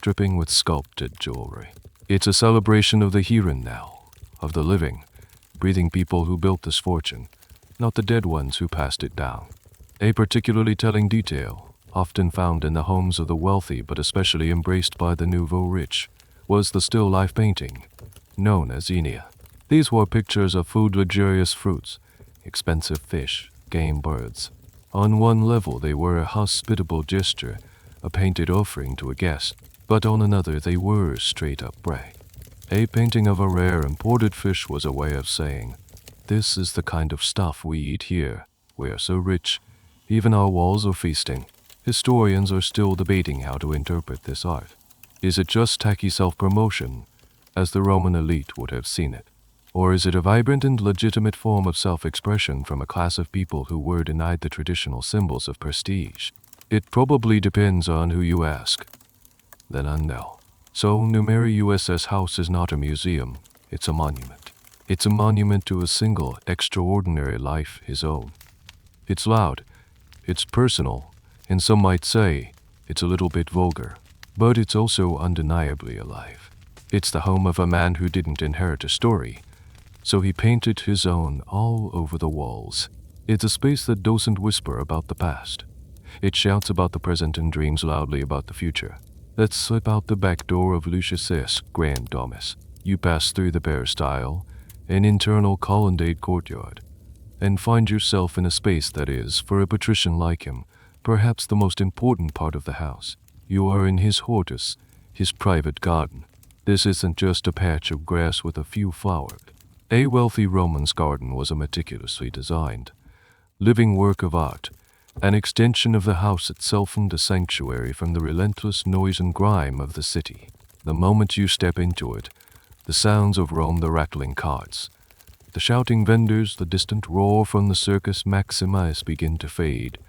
dripping with sculpted jewelry. It's a celebration of the here and now, of the living, breathing people who built this fortune, not the dead ones who passed it down. A particularly telling detail, often found in the homes of the wealthy but especially embraced by the nouveau rich, was the still life painting, known as Enea. These were pictures of food, luxurious fruits, expensive fish, game birds. On one level they were a hospitable gesture, a painted offering to a guest, but on another they were straight-up prey. A painting of a rare imported fish was a way of saying, "This is the kind of stuff we eat here. We are so rich, even our walls are feasting." Historians are still debating how to interpret this art. Is it just tacky self-promotion, as the Roman elite would have seen it? Or is it a vibrant and legitimate form of self-expression from a class of people who were denied the traditional symbols of prestige? It probably depends on who you ask. Then I know. So Numerius' house is not a museum, it's a monument. It's a monument to a single, extraordinary life, his own. It's loud, it's personal, and some might say it's a little bit vulgar, but it's also undeniably alive. It's the home of a man who didn't inherit a story, so he painted his own all over the walls. It's a space that doesn't whisper about the past. It shouts about the present and dreams loudly about the future. Let's slip out the back door of Lucius' Grand Domus. You pass through the peristyle, an internal colonnade courtyard, and find yourself in a space that is, for a patrician like him, perhaps the most important part of the house. You are in his hortus, his private garden. This isn't just a patch of grass with a few flowers. A wealthy Roman's garden was a meticulously designed, living work of art, an extension of the house itself and a sanctuary from the relentless noise and grime of the city. The moment you step into it, the sounds of Rome, the rattling carts, the shouting vendors, the distant roar from the Circus Maximus begin to fade,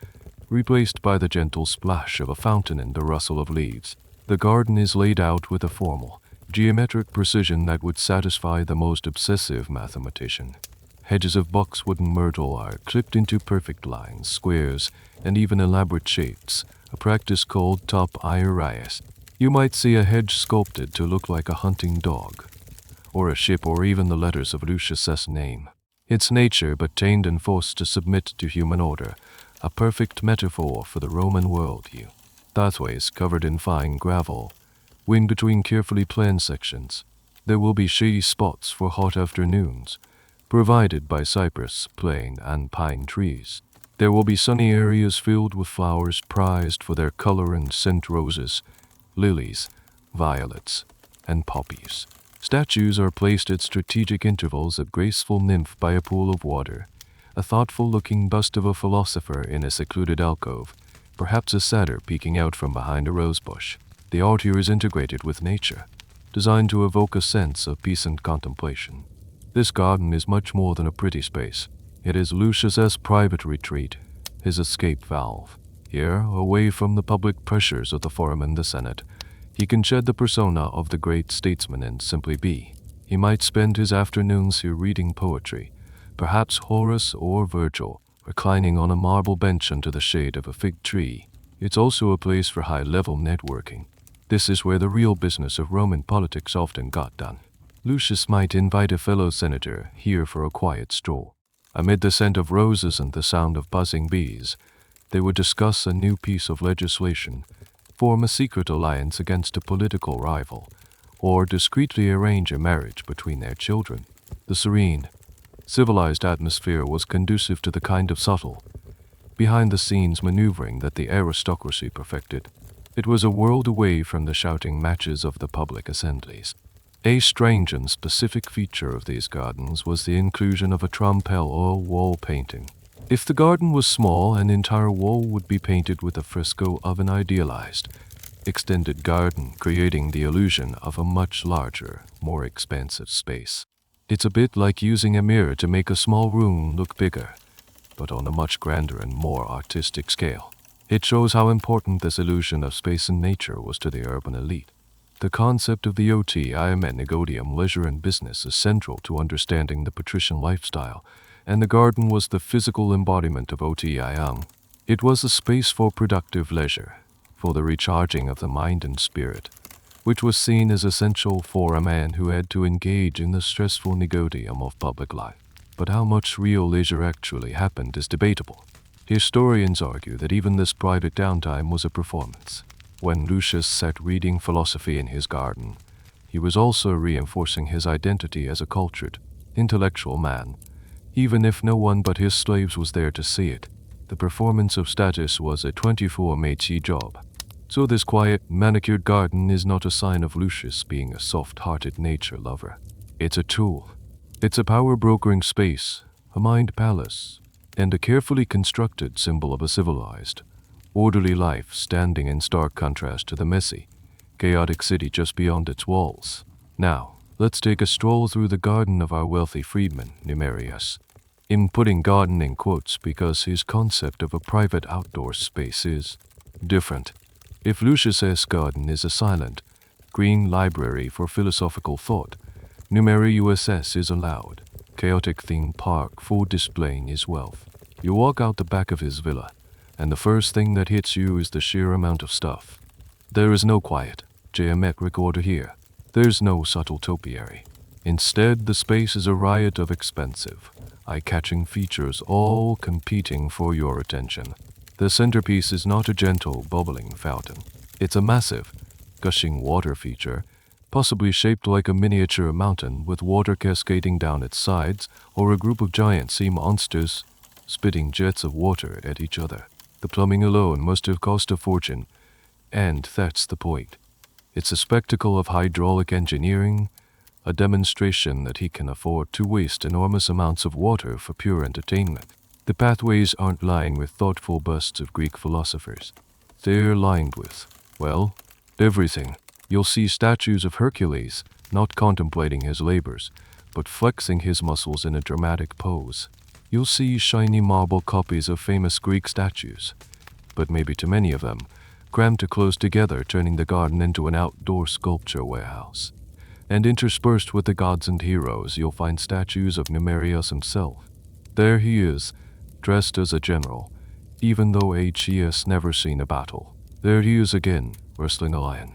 replaced by the gentle splash of a fountain and the rustle of leaves. The garden is laid out with a formal, geometric precision that would satisfy the most obsessive mathematician. Hedges of boxwood and myrtle are clipped into perfect lines, squares, and even elaborate shapes, a practice called top iris. You might see a hedge sculpted to look like a hunting dog, or a ship, or even the letters of Lucius' name. It's nature, but tamed and forced to submit to human order, a perfect metaphor for the Roman worldview. pathways covered in fine gravel, wing between carefully planned sections. There will be shady spots for hot afternoons, provided by cypress, plane, and pine trees. There will be sunny areas filled with flowers prized for their color and scent: roses, lilies, violets, and poppies. Statues are placed at strategic intervals: a graceful nymph by a pool of water, a thoughtful-looking bust of a philosopher in a secluded alcove, perhaps a satyr peeking out from behind a rosebush. The art here is integrated with nature, designed to evoke a sense of peace and contemplation. This garden is much more than a pretty space. It is Lucius's private retreat, his escape valve. Here, away from the public pressures of the Forum and the Senate, he can shed the persona of the great statesman and simply be. He might spend his afternoons here reading poetry, perhaps Horace or Virgil, reclining on a marble bench under the shade of a fig tree. It's also a place for high-level networking. This is where the real business of Roman politics often got done. Lucius might invite a fellow senator here for a quiet stroll. Amid the scent of roses and the sound of buzzing bees, they would discuss a new piece of legislation, form a secret alliance against a political rival, or discreetly arrange a marriage between their children. The serene, civilized atmosphere was conducive to the kind of subtle, behind-the-scenes maneuvering that the aristocracy perfected. It was a world away from the shouting matches of the public assemblies. A strange and specific feature of these gardens was the inclusion of a trampel or wall painting. If the garden was small, an entire wall would be painted with a fresco of an idealized, extended garden, creating the illusion of a much larger, more expansive space. It's a bit like using a mirror to make a small room look bigger, but on a much grander and more artistic scale. It shows how important this illusion of space and nature was to the urban elite. The concept of the otium and negodium, leisure and business, is central to understanding the patrician lifestyle, and the garden was the physical embodiment of otium. It was a space for productive leisure, for the recharging of the mind and spirit, which was seen as essential for a man who had to engage in the stressful negodium of public life. But how much real leisure actually happened is debatable. Historians argue that even this private downtime was a performance. When Lucius sat reading philosophy in his garden, he was also reinforcing his identity as a cultured, intellectual man, even if no one but his slaves was there to see it. The performance of status was a 24-métier job. So this quiet, manicured garden is not a sign of Lucius being a soft-hearted nature lover. It's a tool. It's a power-brokering space, a mind palace, and a carefully constructed symbol of a civilized, orderly life standing in stark contrast to the messy, chaotic city just beyond its walls. Now, let's take a stroll through the garden of our wealthy freedman, Numerius. I'm putting garden in quotes because his concept of a private outdoor space is different. If Lucius's garden is a silent, green library for philosophical thought, Numerius is a loud, chaotic theme park for displaying his wealth. You walk out the back of his villa, and the first thing that hits you is the sheer amount of stuff. There is no quiet, geometric order here. There's no subtle topiary. Instead, the space is a riot of expensive, eye-catching features, all competing for your attention. The centerpiece is not a gentle, bubbling fountain. It's a massive, gushing water feature, possibly shaped like a miniature mountain with water cascading down its sides, or a group of giant sea monsters spitting jets of water at each other. The plumbing alone must have cost a fortune, and that's the point. It's a spectacle of hydraulic engineering, a demonstration that he can afford to waste enormous amounts of water for pure entertainment. The pathways aren't lined with thoughtful busts of Greek philosophers. They're lined with, well, everything. You'll see statues of Hercules, not contemplating his labors, but flexing his muscles in a dramatic pose. You'll see shiny marble copies of famous Greek statues, but maybe too many of them, crammed too close together, turning the garden into an outdoor sculpture warehouse. And interspersed with the gods and heroes, you'll find statues of Numerius himself. There he is, dressed as a general, even though he has never seen a battle. There he is again, wrestling a lion.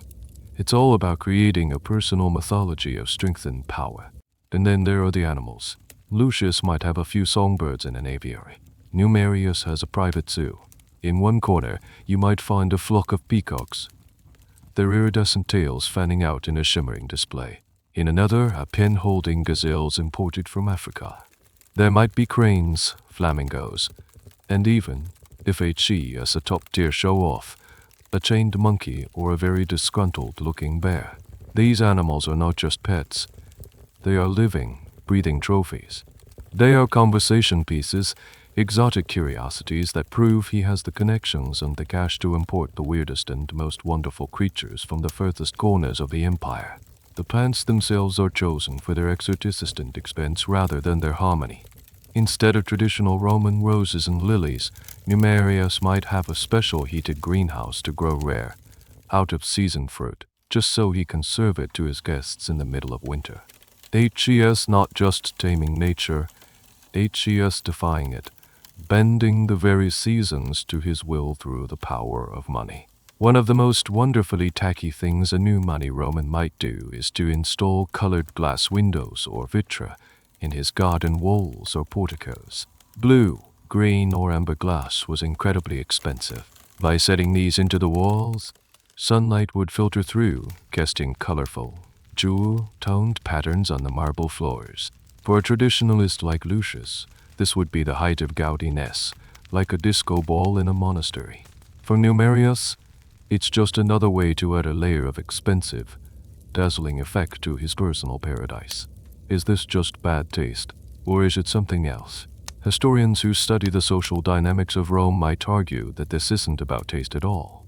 It's all about creating a personal mythology of strength and power. And then there are the animals. Lucius might have a few songbirds in an aviary. Numerius has a private zoo, In one corner, you might find a flock of peacocks, their iridescent tails fanning out in a shimmering display. In another, a pen-holding gazelles imported from Africa. There might be cranes, flamingos, and even, if HE as a top-tier show-off, a chained monkey or a very disgruntled-looking bear. These animals are not just pets. They are living, breathing trophies. They are conversation pieces, exotic curiosities that prove he has the connections and the cash to import the weirdest and most wonderful creatures from the furthest corners of the empire. The plants themselves are chosen for their exoticity and expense rather than their harmony. Instead of traditional Roman roses and lilies, Numerius might have a special heated greenhouse to grow rare, out-of-season fruit, just so he can serve it to his guests in the middle of winter. HES not just taming nature, HES defying it, bending the very seasons to his will through the power of money. One of the most wonderfully tacky things a new money Roman might do is to install colored glass windows or vitra in his garden walls or porticos. Blue, green, or amber glass was incredibly expensive. By setting these into the walls, sunlight would filter through, casting colorful, jewel-toned patterns on the marble floors. For a traditionalist like Lucius, this would be the height of gaudiness, like a disco ball in a monastery. For Numerius, it's just another way to add a layer of expensive, dazzling effect to his personal paradise. Is this just bad taste, or is it something else? Historians who study the social dynamics of Rome might argue that this isn't about taste at all.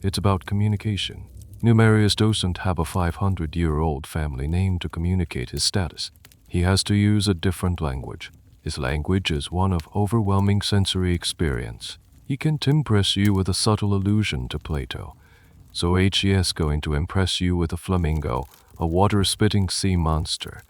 It's about communication. Numerius doesn't have a 500-year-old family name to communicate his status. He has to use a different language. His language is one of overwhelming sensory experience. He can't impress you with a subtle allusion to Plato. So HES going to impress you with a flamingo, a water-spitting sea monster,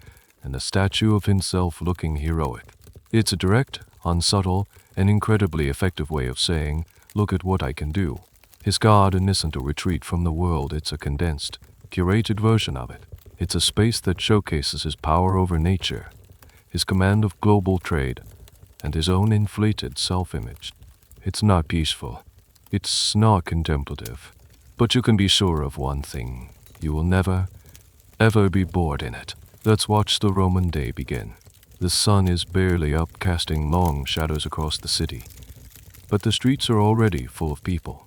and a statue of himself looking heroic. It's a direct, unsubtle, and incredibly effective way of saying, look at what I can do. His garden isn't a retreat from the world, it's a condensed, curated version of it. It's a space that showcases his power over nature, his command of global trade, and his own inflated self-image. It's not peaceful. It's not contemplative. But you can be sure of one thing. You will never, ever be bored in it. Let's watch the Roman day begin. The sun is barely up, casting long shadows across the city. But the streets are already full of people,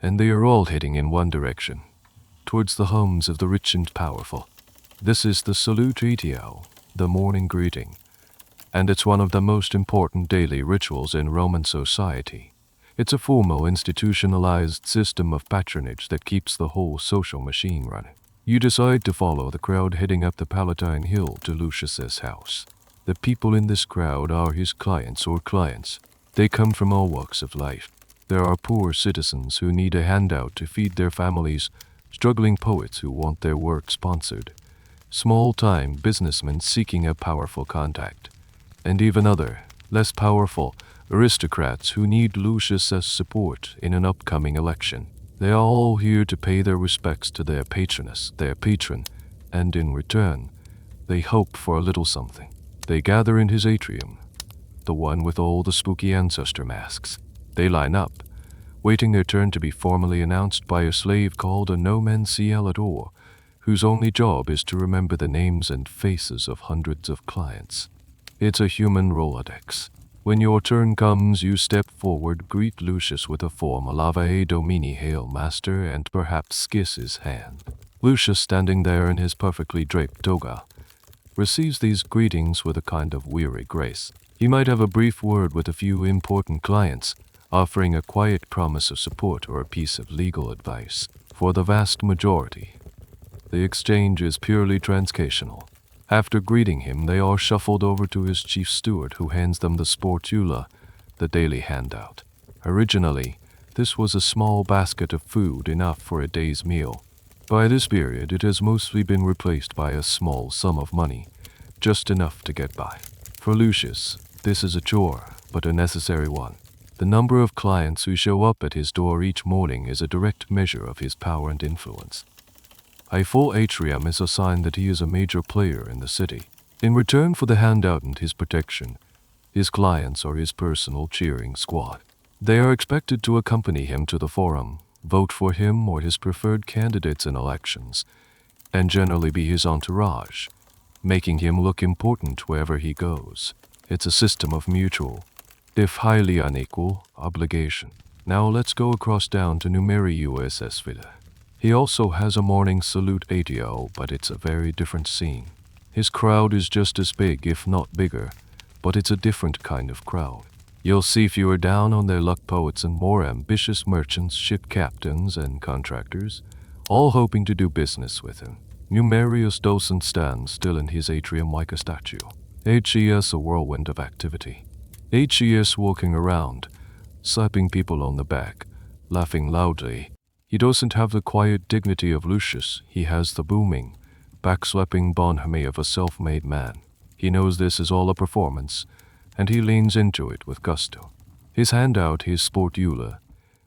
and they are all heading in one direction, towards the homes of the rich and powerful. This is the salutio, the morning greeting, and it's one of the most important daily rituals in Roman society. It's a formal, institutionalized system of patronage that keeps the whole social machine running. You decide to follow the crowd heading up the Palatine Hill to Lucius's house. The people in this crowd are his clients or clients. They come from all walks of life. There are poor citizens who need a handout to feed their families, struggling poets who want their work sponsored, small-time businessmen seeking a powerful contact, and even other, less powerful, aristocrats who need Lucius's support in an upcoming election. They are all here to pay their respects to their patroness, their patron, and in return, they hope for a little something. They gather in his atrium, the one with all the spooky ancestor masks. They line up, waiting their turn to be formally announced by a slave called a nomenciator, whose only job is to remember the names and faces of hundreds of clients. It's a human Rolodex. When your turn comes, you step forward, greet Lucius with a formal Ave Domini Hail Master, and perhaps kiss his hand. Lucius, standing there in his perfectly draped toga, receives these greetings with a kind of weary grace. He might have a brief word with a few important clients, offering a quiet promise of support or a piece of legal advice. For the vast majority, the exchange is purely transactional. After greeting him, they are shuffled over to his chief steward, who hands them the sportula, the daily handout. Originally, this was a small basket of food enough for a day's meal. By this period, it has mostly been replaced by a small sum of money, just enough to get by. For Lucius, this is a chore, but a necessary one. The number of clients who show up at his door each morning is a direct measure of his power and influence. A full atrium is a sign that he is a major player in the city. In return for the handout and his protection, his clients are his personal cheering squad. They are expected to accompany him to the forum, vote for him or his preferred candidates in elections, and generally be his entourage, making him look important wherever he goes. It's a system of mutual, if highly unequal, obligation. Now let's go across down to Numeri USS Villa. He also has a morning salute ATO, but it's a very different scene. His crowd is just as big, if not bigger, but it's a different kind of crowd. You'll see fewer down on their luck poets and more ambitious merchants, ship captains, and contractors, all hoping to do business with him. Numerius docent stands still in his atrium like a statue. HES a whirlwind of activity. HES walking around, slapping people on the back, laughing loudly. He doesn't have the quiet dignity of Lucius, he has the booming, backslapping bonhomie of a self-made man. He knows this is all a performance, and he leans into it with gusto. His handout, his sportula,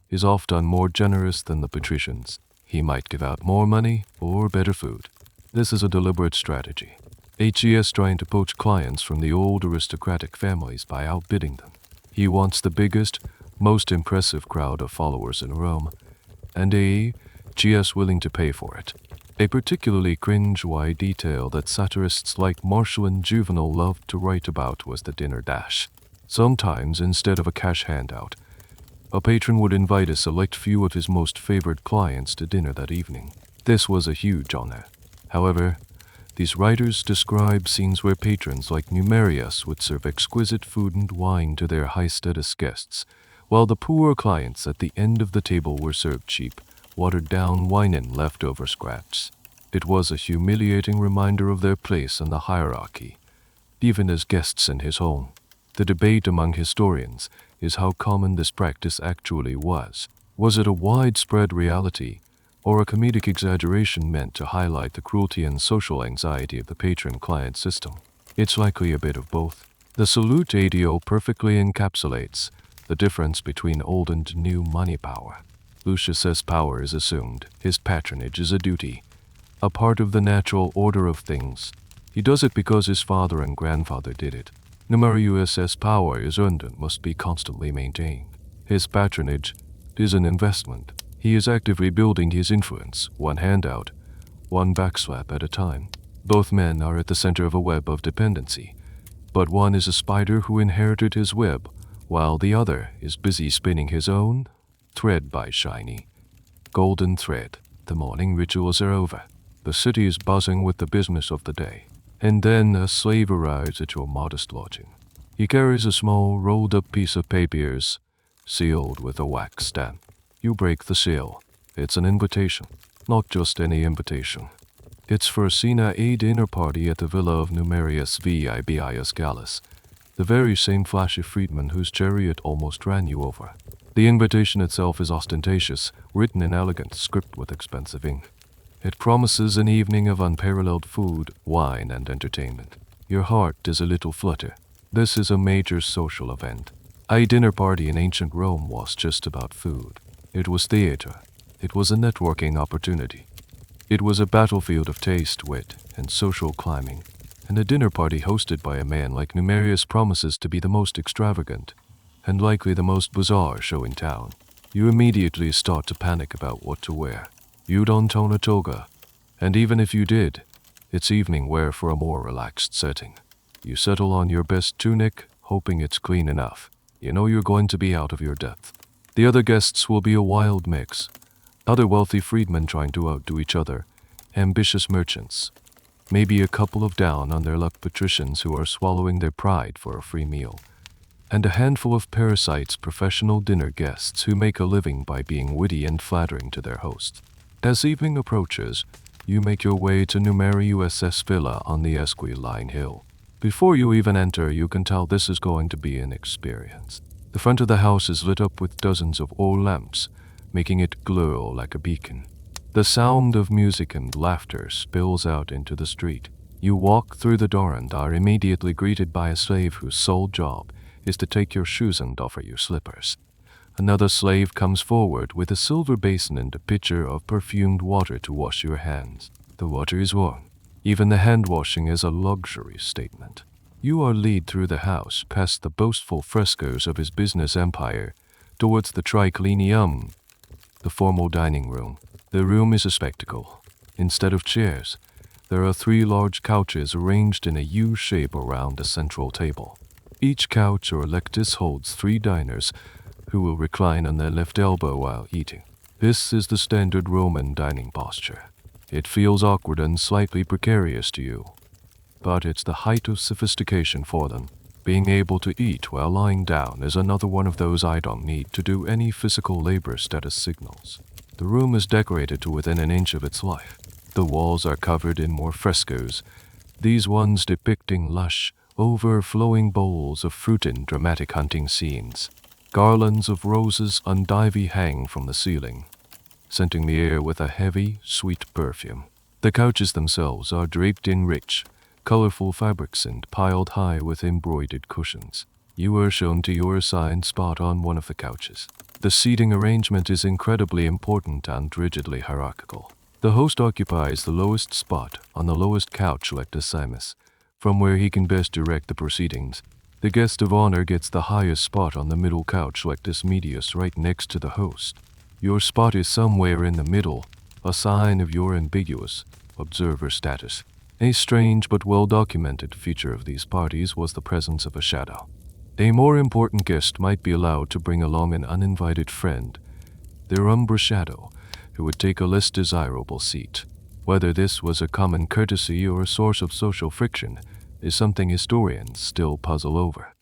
is often more generous than the patricians. He might give out more money or better food. This is a deliberate strategy. HES trying to poach clients from the old aristocratic families by outbidding them. He wants the biggest, most impressive crowd of followers in Rome, and HES willing to pay for it. A particularly cringe-worthy detail that satirists like Martial and Juvenal loved to write about was the dinner dash. Sometimes, instead of a cash handout, a patron would invite a select few of his most favored clients to dinner that evening. This was a huge honor. However, these writers describe scenes where patrons like Numerius would serve exquisite food and wine to their high-status guests, while the poor clients at the end of the table were served cheap, watered-down wine and leftover scraps. It was a humiliating reminder of their place in the hierarchy, even as guests in his home. The debate among historians is how common this practice actually was. Was it a widespread reality, or a comedic exaggeration meant to highlight the cruelty and social anxiety of the patron-client system? It's likely a bit of both. The salute ADO perfectly encapsulates the difference between old and new money power. Lucius's power is assumed, his patronage is a duty, a part of the natural order of things. He does it because his father and grandfather did it. Numerius's power is earned and must be constantly maintained. His patronage is an investment. He is actively building his influence, one handout, one backslap at a time. Both men are at the center of a web of dependency, but one is a spider who inherited his web, while the other is busy spinning his own thread by shiny golden thread. The morning rituals are over. The city is buzzing with the business of the day. And then a slave arrives at your modest lodging. He carries a small, rolled-up piece of papyrus, sealed with a wax stamp. You break the seal. It's an invitation. Not just any invitation. It's for a dinner party at the villa of Numerius V. Ibius Gallus, the very same flashy freedman whose chariot almost ran you over. The invitation itself is ostentatious, written in elegant script with expensive ink. It promises an evening of unparalleled food, wine, and entertainment. Your heart is a little flutter. This is a major social event. A dinner party in ancient Rome was just about food. It was theater. It was a networking opportunity. It was a battlefield of taste, wit, and social climbing. And a dinner party hosted by a man like Numerius promises to be the most extravagant, and likely the most bizarre show in town. You immediately start to panic about what to wear. You don't own a toga, and even if you did, it's evening wear for a more relaxed setting. You settle on your best tunic, hoping it's clean enough. You know you're going to be out of your depth. The other guests will be a wild mix. Other wealthy freedmen trying to outdo each other, ambitious merchants, maybe a couple of down on their luck patricians who are swallowing their pride for a free meal, and a handful of parasites professional dinner guests who make a living by being witty and flattering to their hosts. As evening approaches, you make your way to Numeri USS Villa on the Esquiline Hill. Before you even enter, you can tell this is going to be an experience. The front of the house is lit up with dozens of oil lamps, making it glow like a beacon. The sound of music and laughter spills out into the street. You walk through the door and are immediately greeted by a slave whose sole job is to take your shoes and offer you slippers. Another slave comes forward with a silver basin and a pitcher of perfumed water to wash your hands. The water is warm. Even the hand washing is a luxury statement. You are led through the house, past the boastful frescoes of his business empire, towards the triclinium, the formal dining room. The room is a spectacle. Instead of chairs, there are 3 large couches arranged in a U shape around a central table. Each couch or lectus holds 3 diners who will recline on their left elbow while eating. This is the standard Roman dining posture. It feels awkward and slightly precarious to you, but it's the height of sophistication for them. Being able to eat while lying down is another one of those I don't need to do any physical labor status signals. The room is decorated to within an inch of its life. The walls are covered in more frescoes, these ones depicting lush, overflowing bowls of fruit in dramatic hunting scenes. Garlands of roses and ivy hang from the ceiling, scenting the air with a heavy, sweet perfume. The couches themselves are draped in rich, colorful fabrics and piled high with embroidered cushions. You are shown to your assigned spot on one of the couches. The seating arrangement is incredibly important and rigidly hierarchical. The host occupies the lowest spot on the lowest couch like the Simus, from where he can best direct the proceedings. The guest of honor gets the highest spot on the middle couch like this medius right next to the host. Your spot is somewhere in the middle, a sign of your ambiguous observer status. A strange but well-documented feature of these parties was the presence of a shadow. A more important guest might be allowed to bring along an uninvited friend, their umbra shadow, who would take a less desirable seat. Whether this was a common courtesy or a source of social friction is something historians still puzzle over.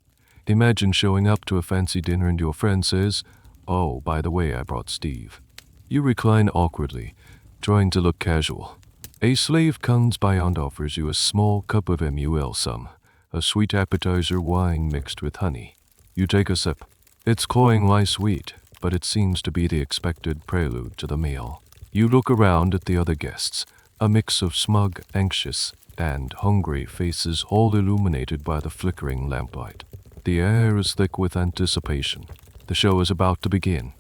Imagine showing up to a fancy dinner and your friend says, "Oh, by the way, I brought Steve." You recline awkwardly, trying to look casual. A slave comes by and offers you a small cup of mulsum, a sweet appetizer wine mixed with honey. You take a sip. It's cloyingly sweet, but it seems to be the expected prelude to the meal. You look around at the other guests, a mix of smug, anxious, and hungry faces all illuminated by the flickering lamplight. The air is thick with anticipation. The show is about to begin,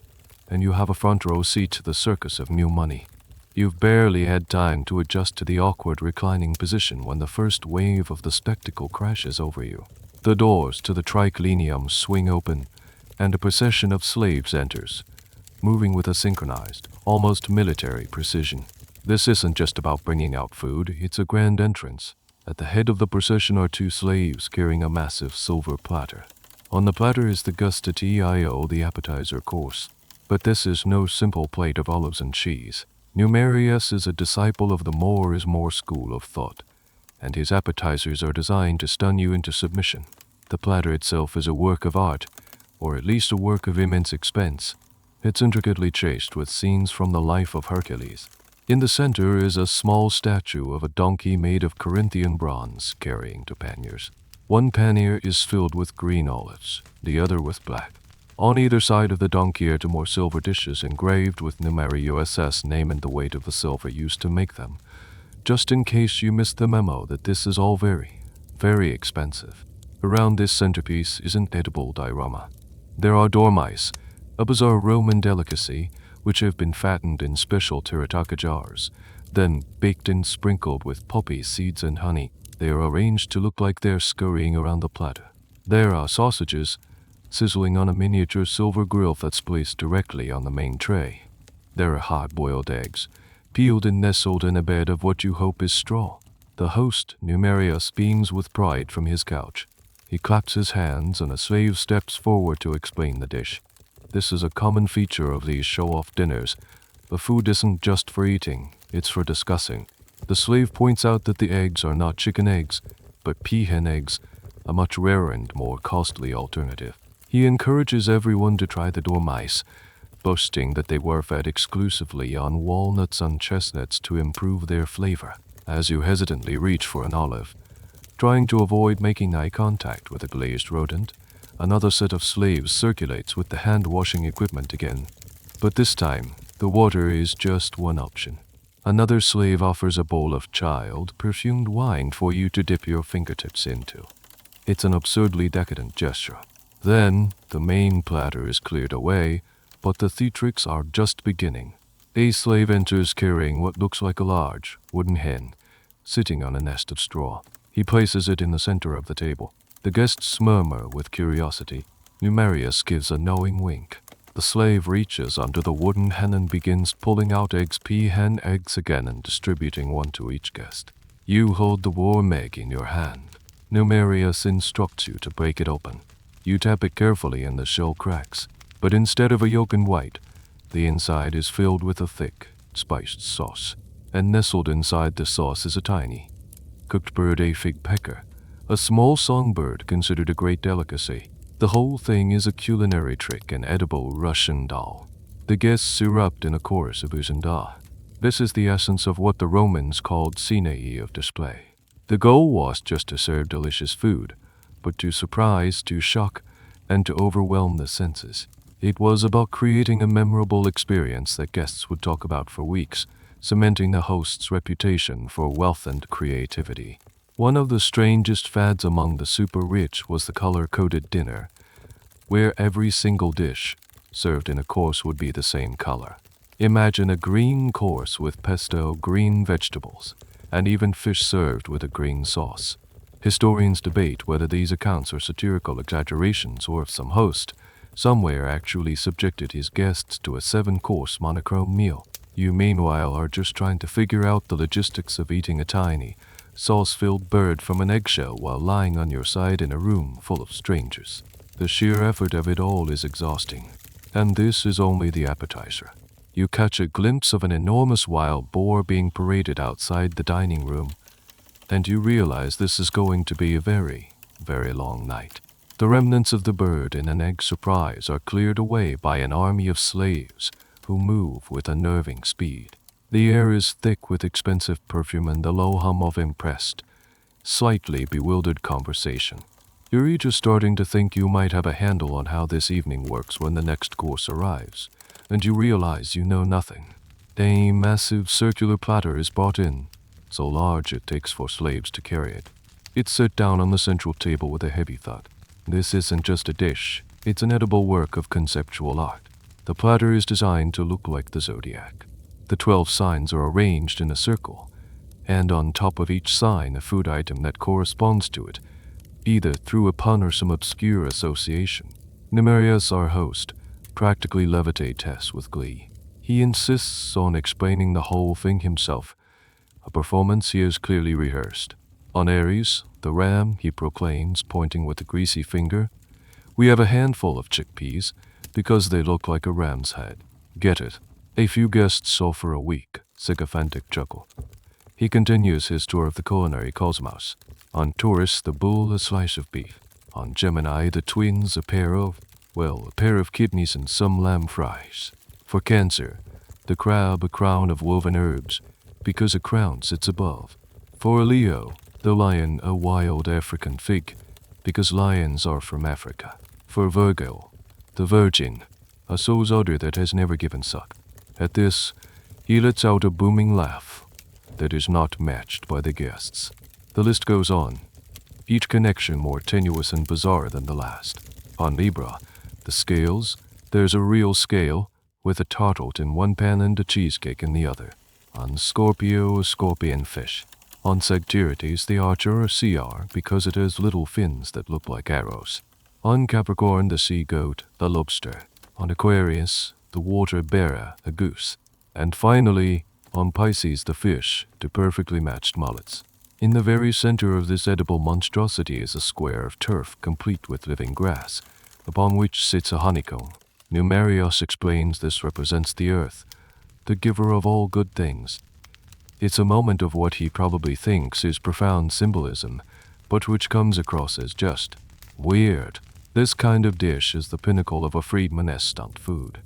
and you have a front row seat to the circus of new money. You've barely had time to adjust to the awkward reclining position when the first wave of the spectacle crashes over you. The doors to the triclinium swing open, and a procession of slaves enters, moving with a synchronized, almost military precision. This isn't just about bringing out food, it's a grand entrance. At the head of the procession are 2 slaves carrying a massive silver platter. On the platter is the gustatio, the appetizer course. But this is no simple plate of olives and cheese. Numerius is a disciple of the more is more school of thought, and his appetizers are designed to stun you into submission. The platter itself is a work of art, or at least a work of immense expense. It's intricately chased with scenes from the life of Hercules. In the center is a small statue of a donkey made of Corinthian bronze carrying 2 panniers. One pannier is filled with green olives, the other with black. On either side of the donkey are 2 more silver dishes engraved with numerius name and the weight of the silver used to make them, just in case you missed the memo that this is all very, very expensive. Around this centerpiece is an edible diorama. There are dormice, a bizarre Roman delicacy, which have been fattened in special terracotta jars, then baked and sprinkled with poppy seeds and honey. They are arranged to look like they're scurrying around the platter. There are sausages, sizzling on a miniature silver grill that's placed directly on the main tray. There are hard-boiled eggs, peeled and nestled in a bed of what you hope is straw. The host, Numerius, beams with pride from his couch. He claps his hands and a slave steps forward to explain the dish. This is a common feature of these show-off dinners. The food isn't just for eating, it's for discussing. The slave points out that the eggs are not chicken eggs, but peahen eggs, a much rarer and more costly alternative. He encourages everyone to try the dormice, boasting that they were fed exclusively on walnuts and chestnuts to improve their flavor. As you hesitantly reach for an olive, trying to avoid making eye contact with a glazed rodent, another set of slaves circulates with the hand-washing equipment again. But this time, the water is just one option. Another slave offers a bowl of chilled, perfumed wine for you to dip your fingertips into. It's an absurdly decadent gesture. Then, the main platter is cleared away, but the theatrics are just beginning. A slave enters carrying what looks like a large, wooden hen, sitting on a nest of straw. He places it in the center of the table. The guests murmur with curiosity. Numerius gives a knowing wink. The slave reaches under the wooden hen and begins pulling out eggs, peahen eggs again, and distributing one to each guest. You hold the warm egg in your hand. Numerius instructs you to break it open. You tap it carefully and the shell cracks, but instead of a yolk and white, the inside is filled with a thick, spiced sauce, and nestled inside the sauce is a tiny, cooked bird, a fig pecker, a small songbird considered a great delicacy. The whole thing is a culinary trick, an edible Russian doll. The guests erupt in a chorus of oohs and ah. This is the essence of what the Romans called scene of display. The goal was just to serve delicious food, but to surprise, to shock, and to overwhelm the senses. It was about creating a memorable experience that guests would talk about for weeks, cementing the host's reputation for wealth and creativity. One of the strangest fads among the super-rich was the color-coded dinner, where every single dish served in a course would be the same color. Imagine a green course with pesto, green vegetables, and even fish served with a green sauce. Historians debate whether these accounts are satirical exaggerations or if some host somewhere actually subjected his guests to a 7-course monochrome meal. You meanwhile are just trying to figure out the logistics of eating a tiny, sauce-filled bird from an eggshell while lying on your side in a room full of strangers. The sheer effort of it all is exhausting. And this is only the appetizer. You catch a glimpse of an enormous wild boar being paraded outside the dining room, and you realize this is going to be a very, very long night. The remnants of the bird in an egg surprise are cleared away by an army of slaves who move with unnerving speed. The air is thick with expensive perfume and the low hum of impressed, slightly bewildered conversation. You're each starting to think you might have a handle on how this evening works when the next course arrives, and you realize you know nothing. A massive circular platter is brought in, so large it takes 4 slaves to carry it. It's set down on the central table with a heavy thud. This isn't just a dish, it's an edible work of conceptual art. The platter is designed to look like the zodiac. The 12 signs are arranged in a circle, and on top of each sign a food item that corresponds to it, either through a pun or some obscure association. Numerius, our host, practically levitates with glee. He insists on explaining the whole thing himself, a performance he has clearly rehearsed. On Aries, the ram, he proclaims, pointing with a greasy finger, we have a handful of chickpeas because they look like a ram's head. Get it? A few guests offer a weak, sycophantic chuckle. He continues his tour of the culinary cosmos. On Taurus, the bull, a slice of beef. On Gemini, the twins, a pair of kidneys and some lamb fries. For Cancer, the crab, a crown of woven herbs, because a crown sits above. For Leo, the lion, a wild African fig, because lions are from Africa. For Virgo, the virgin, a soul's udder that has never given suck. At this, he lets out a booming laugh that is not matched by the guests. The list goes on, each connection more tenuous and bizarre than the last. On Libra, the scales, there's a real scale with a tartlet in one pan and a cheesecake in the other. On Scorpio, a scorpion fish. On Sagittarius, the archer, a sea otter, because it has little fins that look like arrows. On Capricorn, the sea goat, the lobster. On Aquarius, the water bearer, a goose. And finally, on Pisces, the fish, to perfectly matched mullets. In the very center of this edible monstrosity is a square of turf complete with living grass, upon which sits a honeycomb. Numerius explains this represents the earth, the giver of all good things. It's a moment of what he probably thinks is profound symbolism, but which comes across as just weird. This kind of dish is the pinnacle of a Friedman-esque stunt food.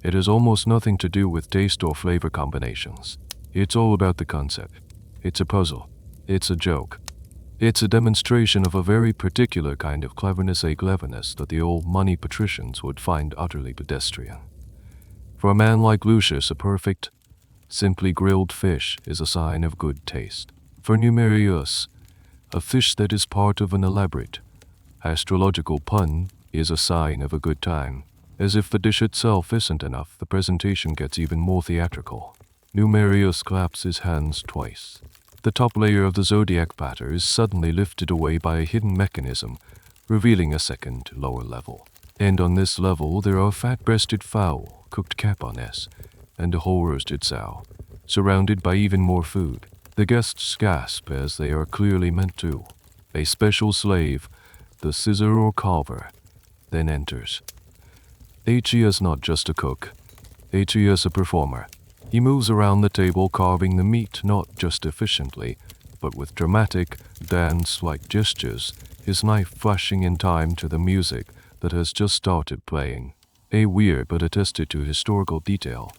It has almost nothing to do with taste or flavor combinations. It's all about the concept. It's a puzzle. It's a joke. It's a demonstration of a very particular kind of cleverness, a cleverness that the old money patricians would find utterly pedestrian. For a man like Lucius, a perfect, simply grilled fish is a sign of good taste. For Numerius, a fish that is part of an elaborate, astrological pun is a sign of a good time. As if the dish itself isn't enough, the presentation gets even more theatrical. Numerius claps his hands twice. The top layer of the zodiac platter is suddenly lifted away by a hidden mechanism, revealing a second, lower level. And on this level, there are fat-breasted fowl, cooked capones, and a whole roasted sow, surrounded by even more food. The guests gasp as they are clearly meant to. A special slave, the scissor or carver, then enters. He is not just a cook. He is a performer. He moves around the table carving the meat not just efficiently, but with dramatic, dance-like gestures, his knife flashing in time to the music that has just started playing. A weird but attested to historical detail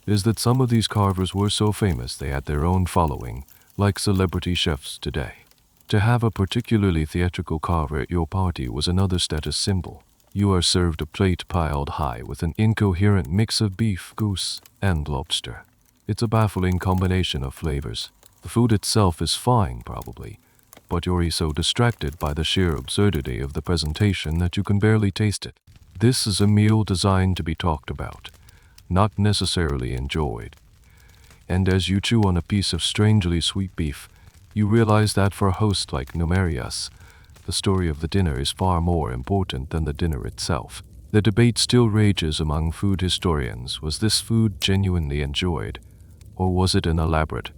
is that some of these carvers were so famous they had their own following, like celebrity chefs today. To have a particularly theatrical carver at your party was another status symbol. You are served a plate piled high with an incoherent mix of beef, goose, and lobster. It's a baffling combination of flavors. The food itself is fine, probably, but you're so distracted by the sheer absurdity of the presentation that you can barely taste it. This is a meal designed to be talked about, not necessarily enjoyed. And as you chew on a piece of strangely sweet beef, you realize that for a host like Numerius, the story of the dinner is far more important than the dinner itself. The debate still rages among food historians. Was this food genuinely enjoyed, or was it an elaborate,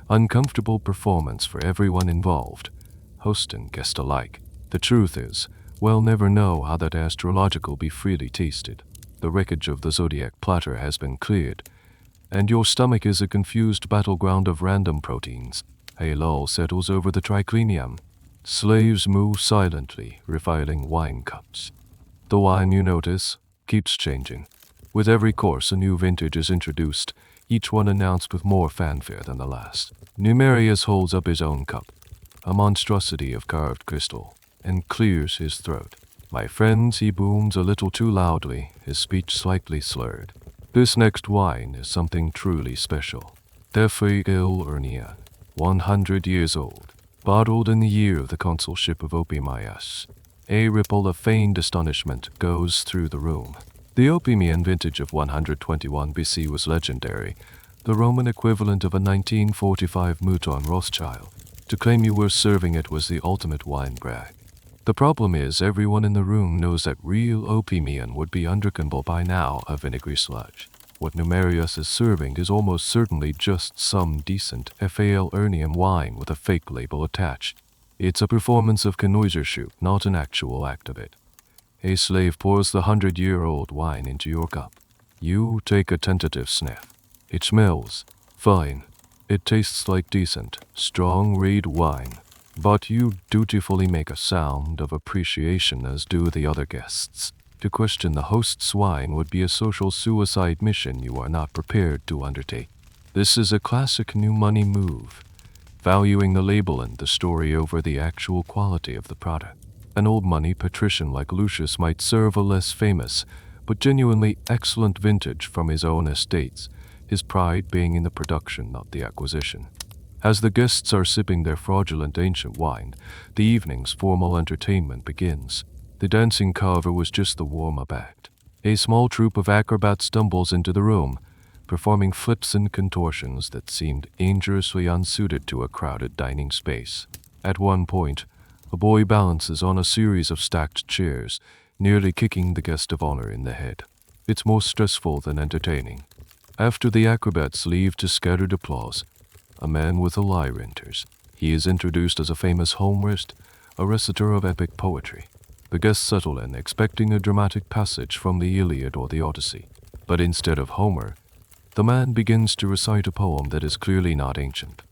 uncomfortable performance for everyone involved, host and guest alike? The truth is, we'll never know how that astrological be freely tasted. The wreckage of the zodiac platter has been cleared, and your stomach is a confused battleground of random proteins. A lull settles over the triclinium. Slaves move silently, refiling wine cups. The wine, you notice, keeps changing. With every course, a new vintage is introduced, each one announced with more fanfare than the last. Numerius holds up his own cup, a monstrosity of carved crystal, and clears his throat. My friends, he booms a little too loudly, his speech slightly slurred. This next wine is something truly special. Defi il Urnia, 100 years old, bottled in the year of the consulship of Opimius. A ripple of feigned astonishment goes through the room. The Opimian vintage of 121 BC was legendary, the Roman equivalent of a 1945 Mouton Rothschild. To claim you were serving it was the ultimate wine brag. The problem is, everyone in the room knows that real Opimian would be undrinkable by now, a vinegary sludge. What Numerius is serving is almost certainly just some decent FAL Urnium wine with a fake label attached. It's a performance of connoisseurship, not an actual act of it. A slave pours the 100-year-old wine into your cup. You take a tentative sniff. It smells fine. It tastes like decent, strong red wine. But you dutifully make a sound of appreciation, as do the other guests. To question the host's wine would be a social suicide mission you are not prepared to undertake. This is a classic new money move, valuing the label and the story over the actual quality of the product. An old money patrician like Lucius might serve a less famous, but genuinely excellent vintage from his own estates, his pride being in the production, not the acquisition. As the guests are sipping their fraudulent ancient wine, the evening's formal entertainment begins. The dancing carver was just the warm-up act. A small troupe of acrobats stumbles into the room, performing flips and contortions that seemed dangerously unsuited to a crowded dining space. At one point, a boy balances on a series of stacked chairs, nearly kicking the guest of honor in the head. It's more stressful than entertaining. After the acrobats leave to scattered applause, a man with a lyre enters. He is introduced as a famous humorist, a reciter of epic poetry. The guests settle in, expecting a dramatic passage from the Iliad or the Odyssey. But instead of Homer, the man begins to recite a poem that is clearly not ancient.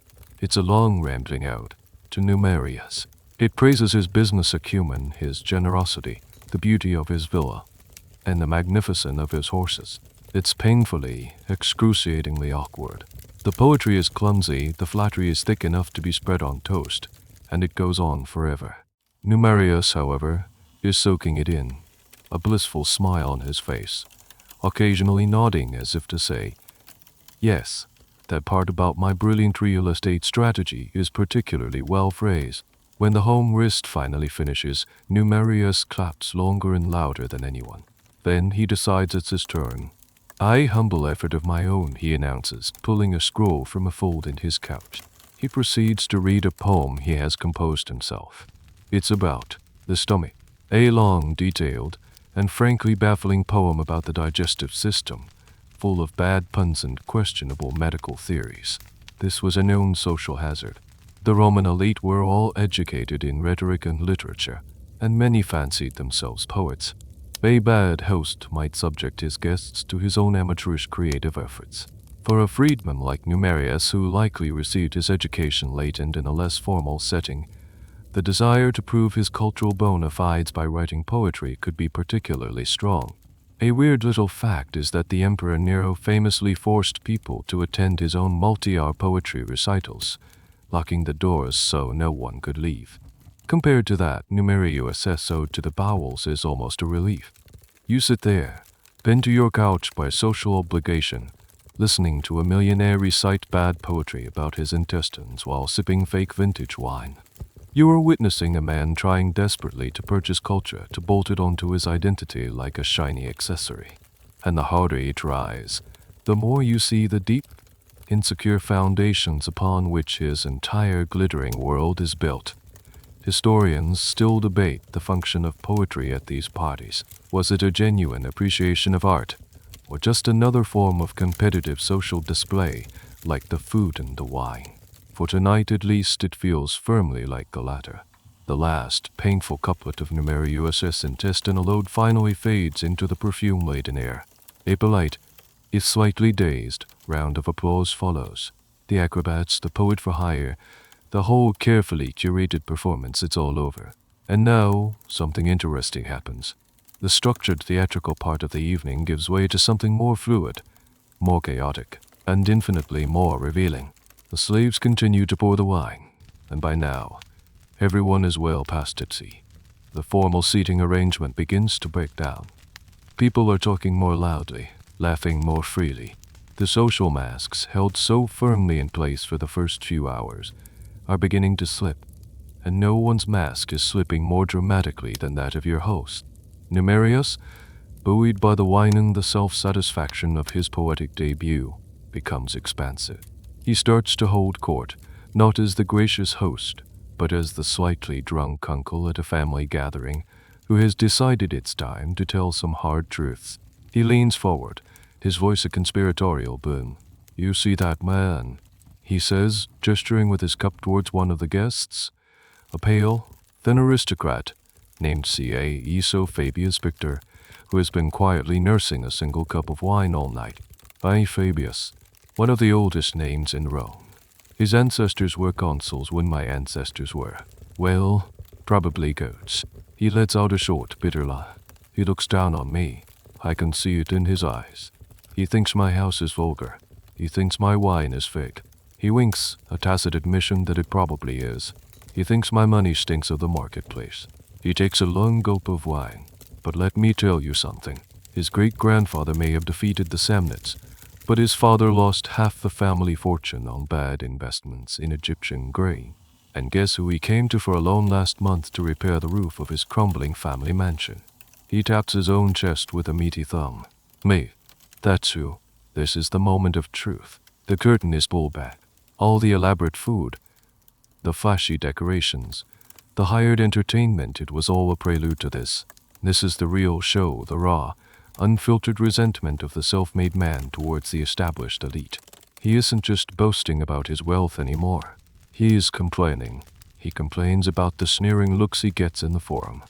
It's a long rambling ode to Numerius. It praises his business acumen, his generosity, the beauty of his villa, and the magnificence of his horses. It's painfully, excruciatingly awkward. The poetry is clumsy, the flattery is thick enough to be spread on toast, and it goes on forever. Numerius, however, is soaking it in, a blissful smile on his face, occasionally nodding as if to say, "Yes, that part about my brilliant real estate strategy is particularly well phrased." When the humorist finally finishes, Numerius claps longer and louder than anyone. Then he decides it's his turn. "I humble effort of my own," he announces, pulling a scroll from a fold in his couch. He proceeds to read a poem he has composed himself. It's about the stomach. A long, detailed, and frankly baffling poem about the digestive system, full of bad puns and questionable medical theories. This was a known social hazard. The Roman elite were all educated in rhetoric and literature, and many fancied themselves poets. A bad host might subject his guests to his own amateurish creative efforts. For a freedman like Numerius, who likely received his education late and in a less formal setting, the desire to prove his cultural bona fides by writing poetry could be particularly strong. A weird little fact is that the Emperor Nero famously forced people to attend his own multi-hour poetry recitals, locking the doors so no one could leave. Compared to that, Numerius' ode to the bowels is almost a relief. You sit there, pinned to your couch by social obligation, listening to a millionaire recite bad poetry about his intestines while sipping fake vintage wine. You are witnessing a man trying desperately to purchase culture to bolt it onto his identity like a shiny accessory. And the harder he tries, the more you see the deep, insecure foundations upon which his entire glittering world is built. Historians still debate the function of poetry at these parties. Was it a genuine appreciation of art, or just another form of competitive social display like the food and the wine? For tonight at least it feels firmly like the latter. The last, painful couplet of Numerius' intestinal ode finally fades into the perfume-laden air. A polite, if slightly dazed, round of applause follows. The acrobats, the poet for hire, the whole carefully curated performance, it's all over. And now, something interesting happens. The structured theatrical part of the evening gives way to something more fluid, more chaotic, and infinitely more revealing. The slaves continue to pour the wine, and by now, everyone is well past tipsy. The formal seating arrangement begins to break down. People are talking more loudly, laughing more freely. The social masks, held so firmly in place for the first few hours, are beginning to slip, and no one's mask is slipping more dramatically than that of your host. Numerius, buoyed by the wine and the self-satisfaction of his poetic debut, becomes expansive. He starts to hold court, not as the gracious host, but as the slightly drunk uncle at a family gathering who has decided it's time to tell some hard truths. He leans forward, his voice a conspiratorial boom. "You see that man?" he says, gesturing with his cup towards one of the guests. A pale, thin aristocrat named C.A. Eso Fabius Victor, who has been quietly nursing a single cup of wine all night. "Aye, Fabius, one of the oldest names in Rome. His ancestors were consuls when my ancestors were. Well, probably goats." He lets out a short, bitter laugh. "He looks down on me. I can see it in his eyes. He thinks my house is vulgar. He thinks my wine is fake. He winks, a tacit admission that it probably is. He thinks my money stinks of the marketplace." He takes a long gulp of wine. "But let me tell you something. His great-grandfather may have defeated the Samnites, but his father lost half the family fortune on bad investments in Egyptian grain. And guess who he came to for a loan last month to repair the roof of his crumbling family mansion?" He taps his own chest with a meaty thumb. "Me. That's who." This is the moment of truth. The curtain is pulled back. All the elaborate food, the flashy decorations, the hired entertainment, it was all a prelude to this. This is the real show, the raw, unfiltered resentment of the self-made man towards the established elite. He isn't just boasting about his wealth anymore. He is complaining. He complains about the sneering looks he gets in the forum.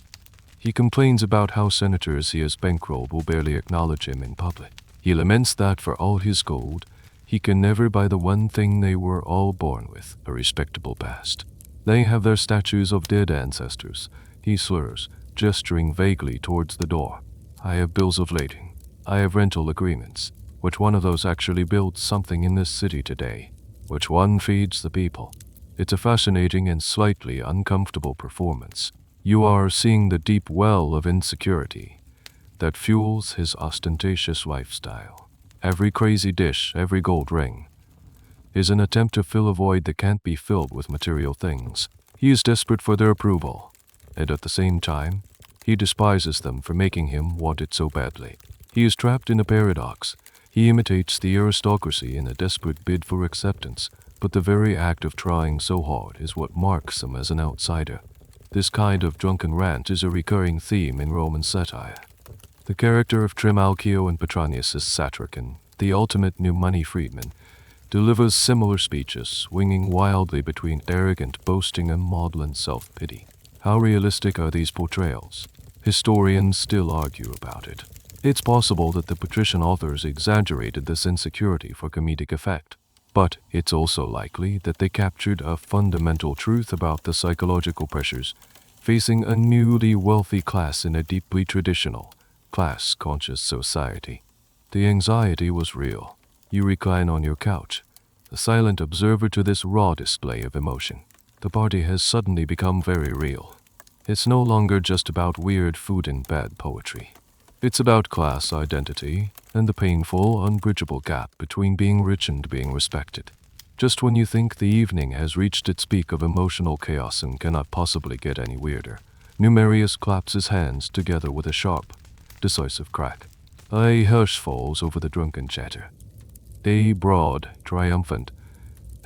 He complains about how senators he has bankrolled will barely acknowledge him in public. He laments that for all his gold, he can never buy the one thing they were all born with, a respectable past. They have their statues of dead ancestors. He slurs, gesturing vaguely towards the door. "I have bills of lading. I have rental agreements. Which one of those actually builds something in this city today? Which one feeds the people?" It's a fascinating and slightly uncomfortable performance. You are seeing the deep well of insecurity that fuels his ostentatious lifestyle. Every crazy dish, every gold ring, is an attempt to fill a void that can't be filled with material things. He is desperate for their approval, and at the same time, he despises them for making him want it so badly. He is trapped in a paradox. He imitates the aristocracy in a desperate bid for acceptance, but the very act of trying so hard is what marks him as an outsider. This kind of drunken rant is a recurring theme in Roman satire. The character of Trimalchio and Petronius is Satrican, the ultimate new money freedman, delivers similar speeches, swinging wildly between arrogant boasting and maudlin self-pity. How realistic are these portrayals? Historians still argue about it. It's possible that the patrician authors exaggerated this insecurity for comedic effect, but it's also likely that they captured a fundamental truth about the psychological pressures facing a newly wealthy class in a deeply traditional, class-conscious society. The anxiety was real. You recline on your couch, a silent observer to this raw display of emotion. The party has suddenly become very real. It's no longer just about weird food and bad poetry. It's about class identity and the painful, unbridgeable gap between being rich and being respected. Just when you think the evening has reached its peak of emotional chaos and cannot possibly get any weirder, Numerius claps his hands together with a sharp, decisive crack. A hush falls over the drunken chatter. A broad, triumphant,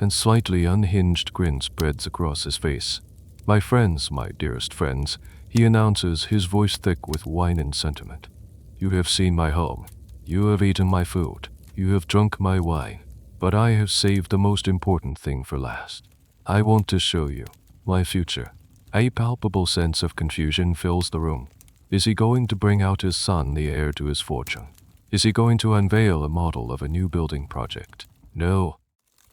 and slightly unhinged grin spreads across his face. My friends, my dearest friends, he announces, his voice thick with wine and sentiment. You have seen my home. You have eaten my food. You have drunk my wine. But I have saved the most important thing for last. I want to show you my future. A palpable sense of confusion fills the room. Is he going to bring out his son, the heir to his fortune? Is he going to unveil a model of a new building project? No.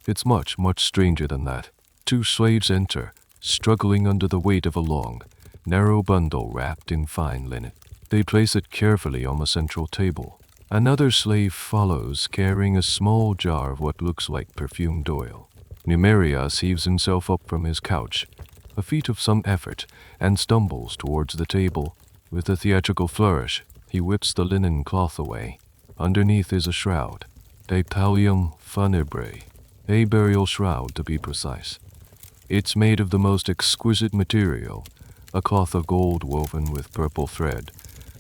It's much, much stranger than that. Two slaves enter, struggling under the weight of a long, narrow bundle wrapped in fine linen. They place it carefully on the central table. Another slave follows, carrying a small jar of what looks like perfumed oil. Numerius heaves himself up from his couch, a feat of some effort, and stumbles towards the table. With a theatrical flourish, he whips the linen cloth away. Underneath is a shroud, a pallium funebre, a burial shroud to be precise. It's made of the most exquisite material, a cloth of gold woven with purple thread,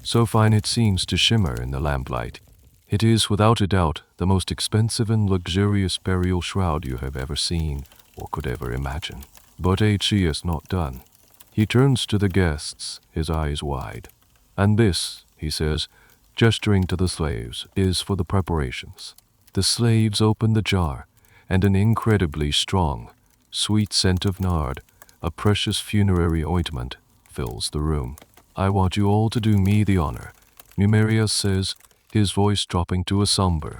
so fine it seems to shimmer in the lamplight. It is without a doubt the most expensive and luxurious burial shroud you have ever seen or could ever imagine. But H.E. is not done. He turns to the guests, his eyes wide. And this, he says, gesturing to the slaves, is for the preparations. The slaves open the jar, and an incredibly strong, sweet scent of nard, a precious funerary ointment, fills the room. I want you all to do me the honor, Numerius says, his voice dropping to a somber,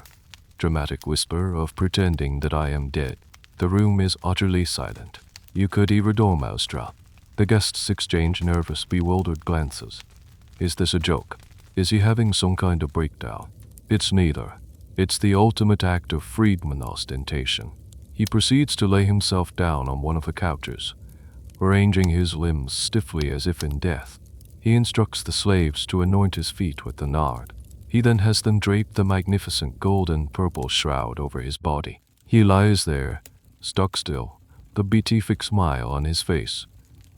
dramatic whisper of pretending that I am dead. The room is utterly silent. You could hear a dormouse drop. The guests exchange nervous, bewildered glances. Is this a joke? Is he having some kind of breakdown? It's neither. It's the ultimate act of freedman ostentation. He proceeds to lay himself down on one of the couches, arranging his limbs stiffly as if in death. He instructs the slaves to anoint his feet with the nard. He then has them drape the magnificent gold and purple shroud over his body. He lies there, stock still, the beatific smile on his face,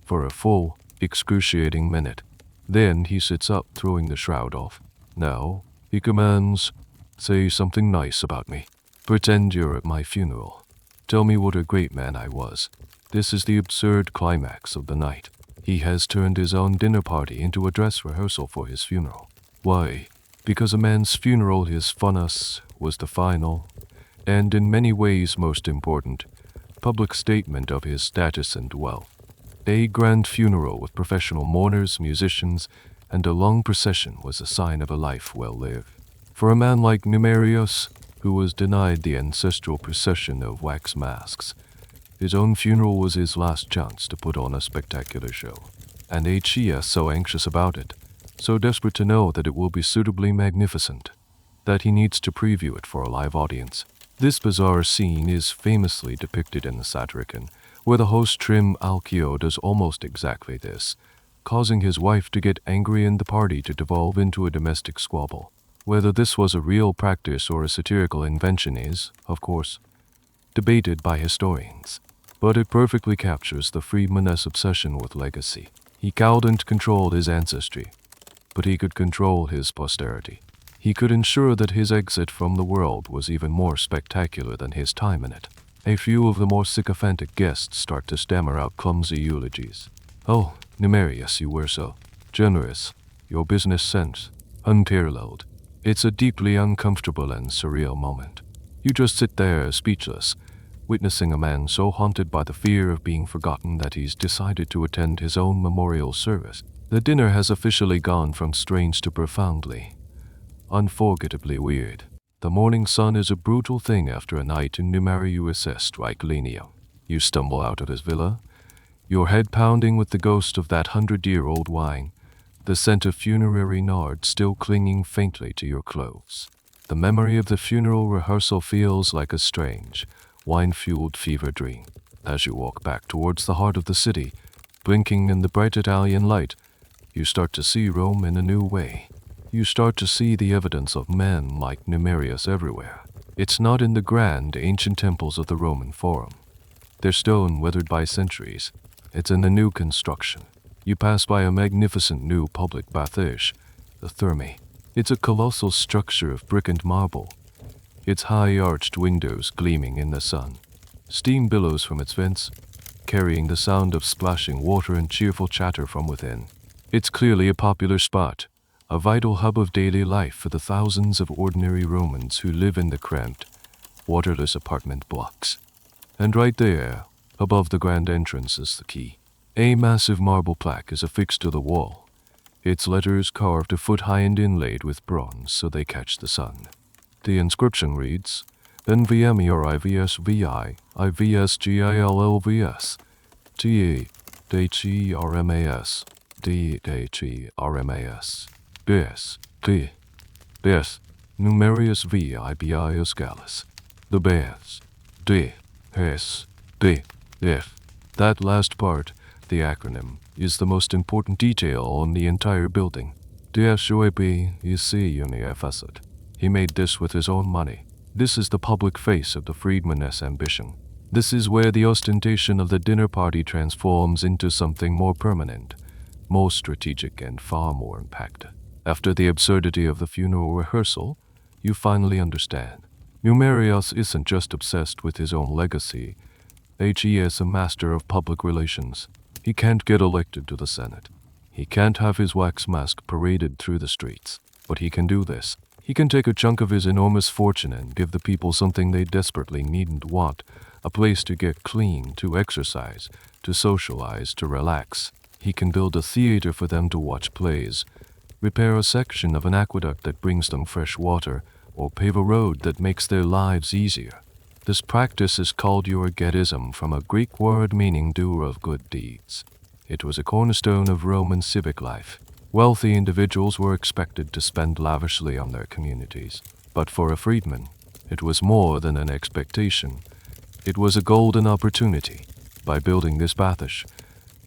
for a full, excruciating minute. Then he sits up, throwing the shroud off. Now, he commands, say something nice about me. Pretend you're at my funeral. Tell me what a great man I was. This is the absurd climax of the night. He has turned his own dinner party into a dress rehearsal for his funeral. Why? Because a man's funeral, his funus, was the final, and in many ways most important, public statement of his status and wealth. A grand funeral with professional mourners, musicians, and a long procession was a sign of a life well lived. For a man like Numerius, who was denied the ancestral procession of wax masks, his own funeral was his last chance to put on a spectacular show. And H.E. is so anxious about it, so desperate to know that it will be suitably magnificent, that he needs to preview it for a live audience. This bizarre scene is famously depicted in the Satyrican, where the host Trimalchio does almost exactly this, causing his wife to get angry and the party to devolve into a domestic squabble. Whether this was a real practice or a satirical invention is, of course, debated by historians, but it perfectly captures the freedman's obsession with legacy. He couldn't control his ancestry, but he could control his posterity. He could ensure that his exit from the world was even more spectacular than his time in it. A few of the more sycophantic guests start to stammer out clumsy eulogies. Oh, Numerius, you were so generous. Your business sense. unparalleled. It's a deeply uncomfortable and surreal moment. You just sit there speechless, witnessing a man so haunted by the fear of being forgotten that he's decided to attend his own memorial service. The dinner has officially gone from strange to profoundly, unforgettably weird. The morning sun is a brutal thing after a night in immerses tranquility. You stumble out of his villa, your head pounding with the ghost of that 100-year-old wine, the scent of funerary nard still clinging faintly to your clothes. The memory of the funeral rehearsal feels like a strange, wine-fueled fever dream. As you walk back towards the heart of the city, blinking in the bright Italian light, you start to see Rome in a new way. You start to see the evidence of men like Numerius everywhere. It's not in the grand, ancient temples of the Roman Forum. They're stone weathered by centuries. It's in the new construction. You pass by a magnificent new public bathage, the Thermae. It's a colossal structure of brick and marble, its high arched windows gleaming in the sun. Steam billows from its vents, carrying the sound of splashing water and cheerful chatter from within. It's clearly a popular spot, a vital hub of daily life for the thousands of ordinary Romans who live in the cramped, waterless apartment blocks. And right there, above the grand entrance, is the key. A massive marble plaque is affixed to the wall, its letters carved a foot high and inlaid with bronze so they catch the sun. The inscription reads, NVMERIVSVI IVSGILLVS TEDHERMAS DHERMAS BS T BS Numerius VIBIUS Gallus The BS D S D F. That last part, the acronym, is the most important detail on the entire building. DSUAB is CUNIFACET. He made this with his own money. This is the public face of the freedman's ambition. This is where the ostentation of the dinner party transforms into something more permanent, more strategic, and far more impactful. After the absurdity of the funeral rehearsal, you finally understand. Numerius isn't just obsessed with his own legacy. He is a master of public relations. He can't get elected to the Senate. He can't have his wax mask paraded through the streets. But he can do this. He can take a chunk of his enormous fortune and give the people something they desperately need and want, a place to get clean, to exercise, to socialize, to relax. He can build a theater for them to watch plays, repair a section of an aqueduct that brings them fresh water, or pave a road that makes their lives easier. This practice is called euergetism, from a Greek word meaning doer of good deeds. It was a cornerstone of Roman civic life. Wealthy individuals were expected to spend lavishly on their communities. But for a freedman, it was more than an expectation. It was a golden opportunity. By building this bathos,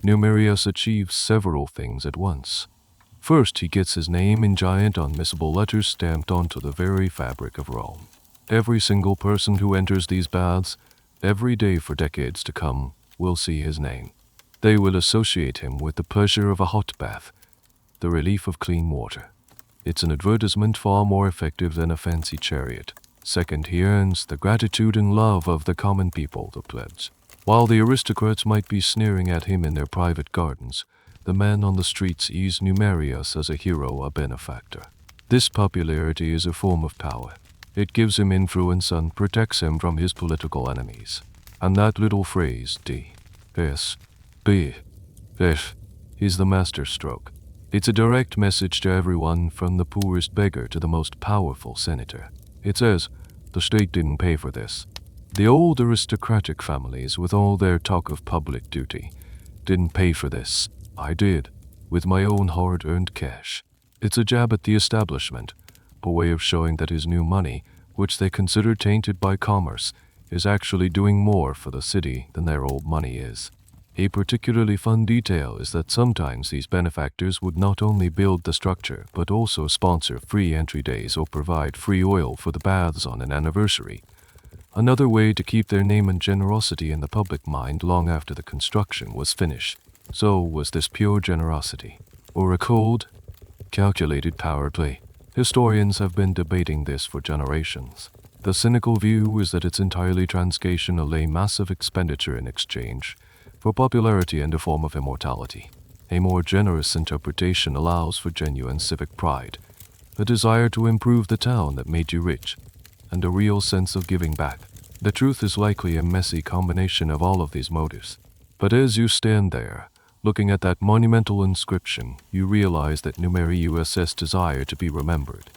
Numerius achieves several things at once. First, he gets his name in giant unmissable letters stamped onto the very fabric of Rome. Every single person who enters these baths, every day for decades to come, will see his name. They will associate him with the pleasure of a hot bath, the relief of clean water. It's an advertisement far more effective than a fancy chariot. Second, he earns the gratitude and love of the common people, the plebs. While the aristocrats might be sneering at him in their private gardens, the man on the streets sees Numerius as a hero, a benefactor. This popularity is a form of power. It gives him influence and protects him from his political enemies. And that little phrase, D, S, B, F, is the masterstroke. It's a direct message to everyone, from the poorest beggar to the most powerful senator. It says, the state didn't pay for this. The old aristocratic families, with all their talk of public duty, didn't pay for this. I did, with my own hard-earned cash. It's a jab at the establishment, a way of showing that his new money, which they consider tainted by commerce, is actually doing more for the city than their old money is. A particularly fun detail is that sometimes these benefactors would not only build the structure, but also sponsor free entry days or provide free oil for the baths on an anniversary. Another way to keep their name and generosity in the public mind long after the construction was finished. So was this pure generosity, or a cold, calculated power play? Historians have been debating this for generations. The cynical view is that it's entirely transcational, a massive expenditure in exchange for popularity and a form of immortality. A more generous interpretation allows for genuine civic pride, a desire to improve the town that made you rich, and a real sense of giving back. The truth is likely a messy combination of all of these motives. But as you stand there, looking at that monumental inscription, you realize that Numerious's desire to be remembered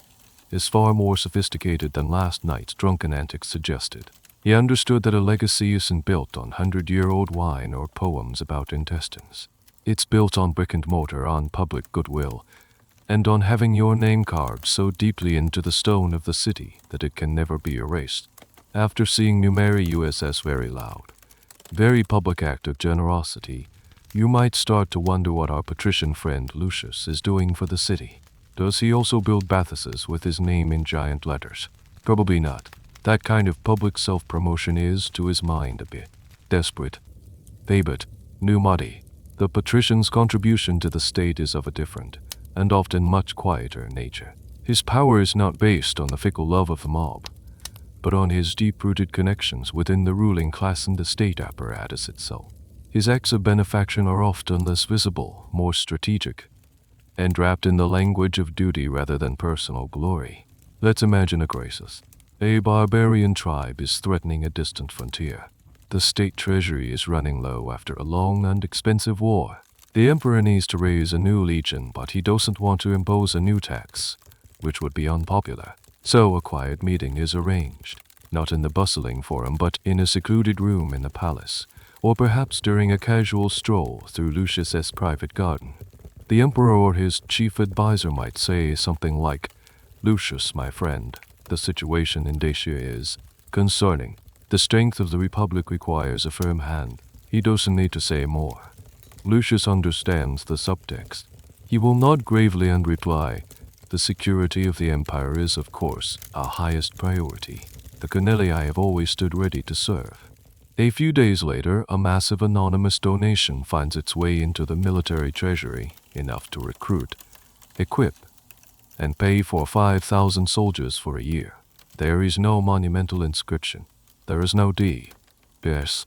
is far more sophisticated than last night's drunken antics suggested. He understood that a legacy isn't built on 100-year-old wine or poems about intestines. It's built on brick and mortar, on public goodwill, and on having your name carved so deeply into the stone of the city that it can never be erased. After seeing Numerious's very loud, very public act of generosity, you might start to wonder what our patrician friend Lucius is doing for the city. Does he also build bathhouses with his name in giant letters? Probably not. That kind of public self-promotion is, to his mind, a bit desperate. But, Numadi, the patrician's contribution to the state is of a different, and often much quieter nature. His power is not based on the fickle love of the mob, but on his deep-rooted connections within the ruling class and the state apparatus itself. His acts of benefaction are often less visible, more strategic, and wrapped in the language of duty rather than personal glory. Let's imagine a crisis. A barbarian tribe is threatening a distant frontier. The state treasury is running low after a long and expensive war. The emperor needs to raise a new legion, but he doesn't want to impose a new tax, which would be unpopular. So a quiet meeting is arranged, not in the bustling forum but in a secluded room in the palace, or perhaps during a casual stroll through Lucius's private garden. The emperor or his chief advisor might say something like, "Lucius, my friend, the situation in Dacia is concerning. The strength of the Republic requires a firm hand." He doesn't need to say more. Lucius understands the subtext. He will nod gravely and reply, "The security of the Empire is, of course, our highest priority. The Cornelii have always stood ready to serve." A few days later, a massive anonymous donation finds its way into the military treasury, enough to recruit, equip, and pay for 5,000 soldiers for a year. There is no monumental inscription. There is no D.S.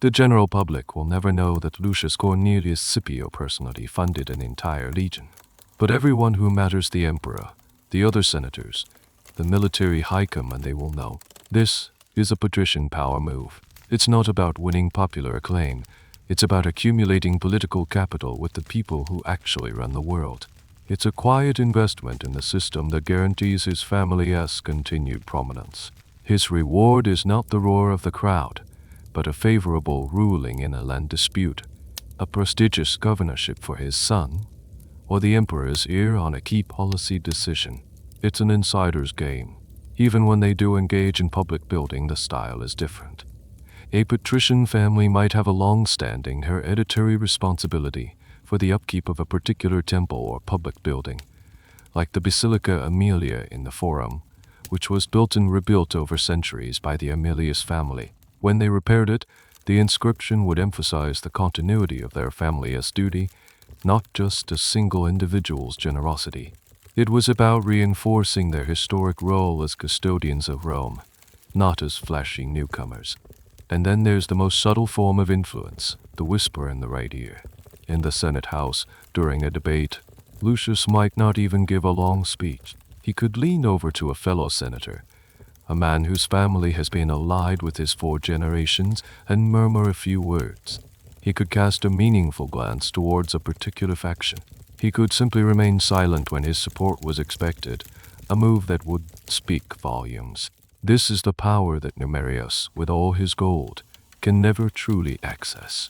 The general public will never know that Lucius Cornelius Scipio personally funded an entire legion. But everyone who matters, the emperor, the other senators, the military high command, they will know. This is a patrician power move. It's not about winning popular acclaim. It's about accumulating political capital with the people who actually run the world. It's a quiet investment in the system that guarantees his family's continued prominence. His reward is not the roar of the crowd, but a favorable ruling in a land dispute, a prestigious governorship for his son, or the emperor's ear on a key policy decision. It's an insider's game. Even when they do engage in public building, the style is different. A patrician family might have a long-standing hereditary responsibility for the upkeep of a particular temple or public building, like the Basilica Aemilia in the Forum, which was built and rebuilt over centuries by the Aemilius family. When they repaired it, the inscription would emphasize the continuity of their family's duty, not just a single individual's generosity. It was about reinforcing their historic role as custodians of Rome, not as flashy newcomers. And then there's the most subtle form of influence, the whisper in the right ear. In the Senate House, during a debate, Lucius might not even give a long speech. He could lean over to a fellow senator, a man whose family has been allied with his 4 generations, and murmur a few words. He could cast a meaningful glance towards a particular faction. He could simply remain silent when his support was expected, a move that would speak volumes. This is the power that Numerius, with all his gold, can never truly access.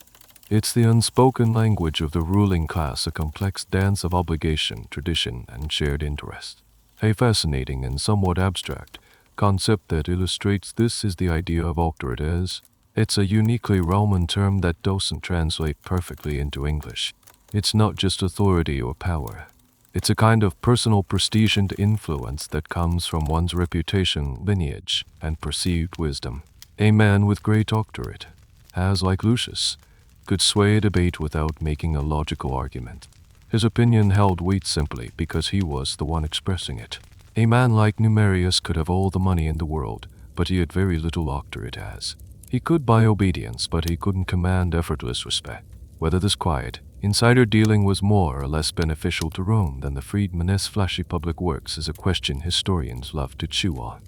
It's the unspoken language of the ruling class, a complex dance of obligation, tradition, and shared interest. A fascinating and somewhat abstract concept that illustrates this is the idea of auctoritas. It's a uniquely Roman term that doesn't translate perfectly into English. It's not just authority or power. It's a kind of personal prestige and influence that comes from one's reputation, lineage, and perceived wisdom. A man with great doctorate, as like Lucius, could sway a debate without making a logical argument. His opinion held weight simply because he was the one expressing it. A man like Numerius could have all the money in the world, but he had very little auctoritas. He could buy obedience, but he couldn't command effortless respect. Whether this quiet, Insider dealing was more or less beneficial to Rome than the freedman's flashy public works is a question historians love to chew on.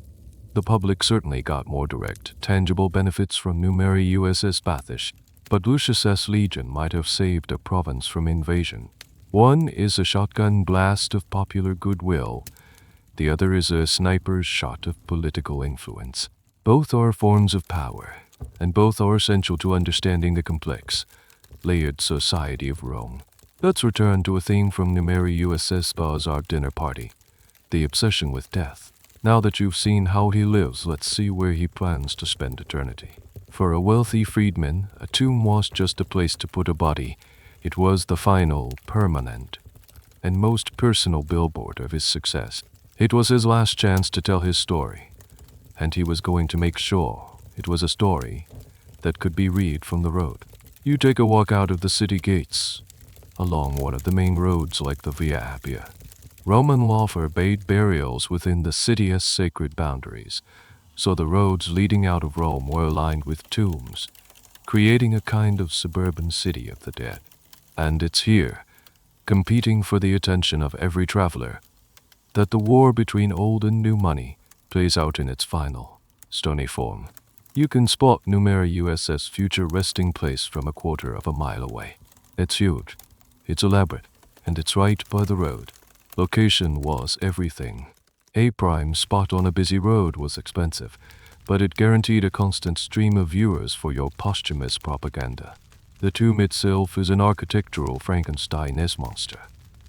The public certainly got more direct, tangible benefits from Numeri USS Bathish, but Lucius' legion might have saved a province from invasion. One is a shotgun blast of popular goodwill, the other is a sniper's shot of political influence. Both are forms of power, and both are essential to understanding the complex, layered society of Rome. Let's return to a theme from Numeri USS Bazar dinner party, the obsession with death. Now that you've seen how he lives, let's see where he plans to spend eternity. For a wealthy freedman, a tomb was just a place to put a body. It was the final, permanent, and most personal billboard of his success. It was his last chance to tell his story, and he was going to make sure it was a story that could be read from the road. You take a walk out of the city gates, along one of the main roads like the Via Appia. Roman law forbade burials within the city's sacred boundaries, so the roads leading out of Rome were lined with tombs, creating a kind of suburban city of the dead. And it's here, competing for the attention of every traveler, that the war between old and new money plays out in its final, stony form. You can spot Numeri USS future resting place from a quarter of a mile away. It's huge, it's elaborate, and it's right by the road. Location was everything. A prime spot on a busy road was expensive, but it guaranteed a constant stream of viewers for your posthumous propaganda. The tomb itself is an architectural Frankenstein-esque monster.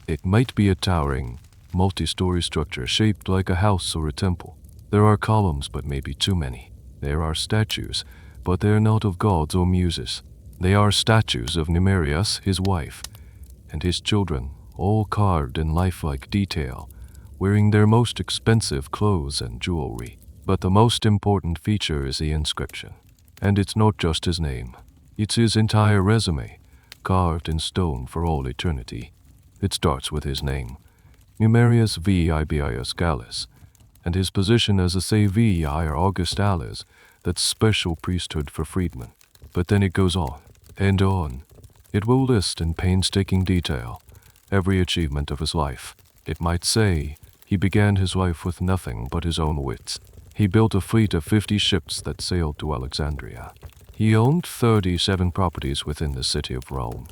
It might be a towering, multi-story structure shaped like a house or a temple. There are columns, but maybe too many. There are statues, but they're not of gods or muses. They are statues of Numerius, his wife, and his children, all carved in lifelike detail, wearing their most expensive clothes and jewelry. But the most important feature is the inscription. And it's not just his name. It's his entire resume, carved in stone for all eternity. It starts with his name, Numerius V. Ibius Gallus, and his position as a Savi or Augustalis, that's special priesthood for freedmen. But then it goes on, and on. It will list in painstaking detail every achievement of his life. It might say he began his life with nothing but his own wits. He built a fleet of 50 ships that sailed to Alexandria. He owned 37 properties within the city of Rome.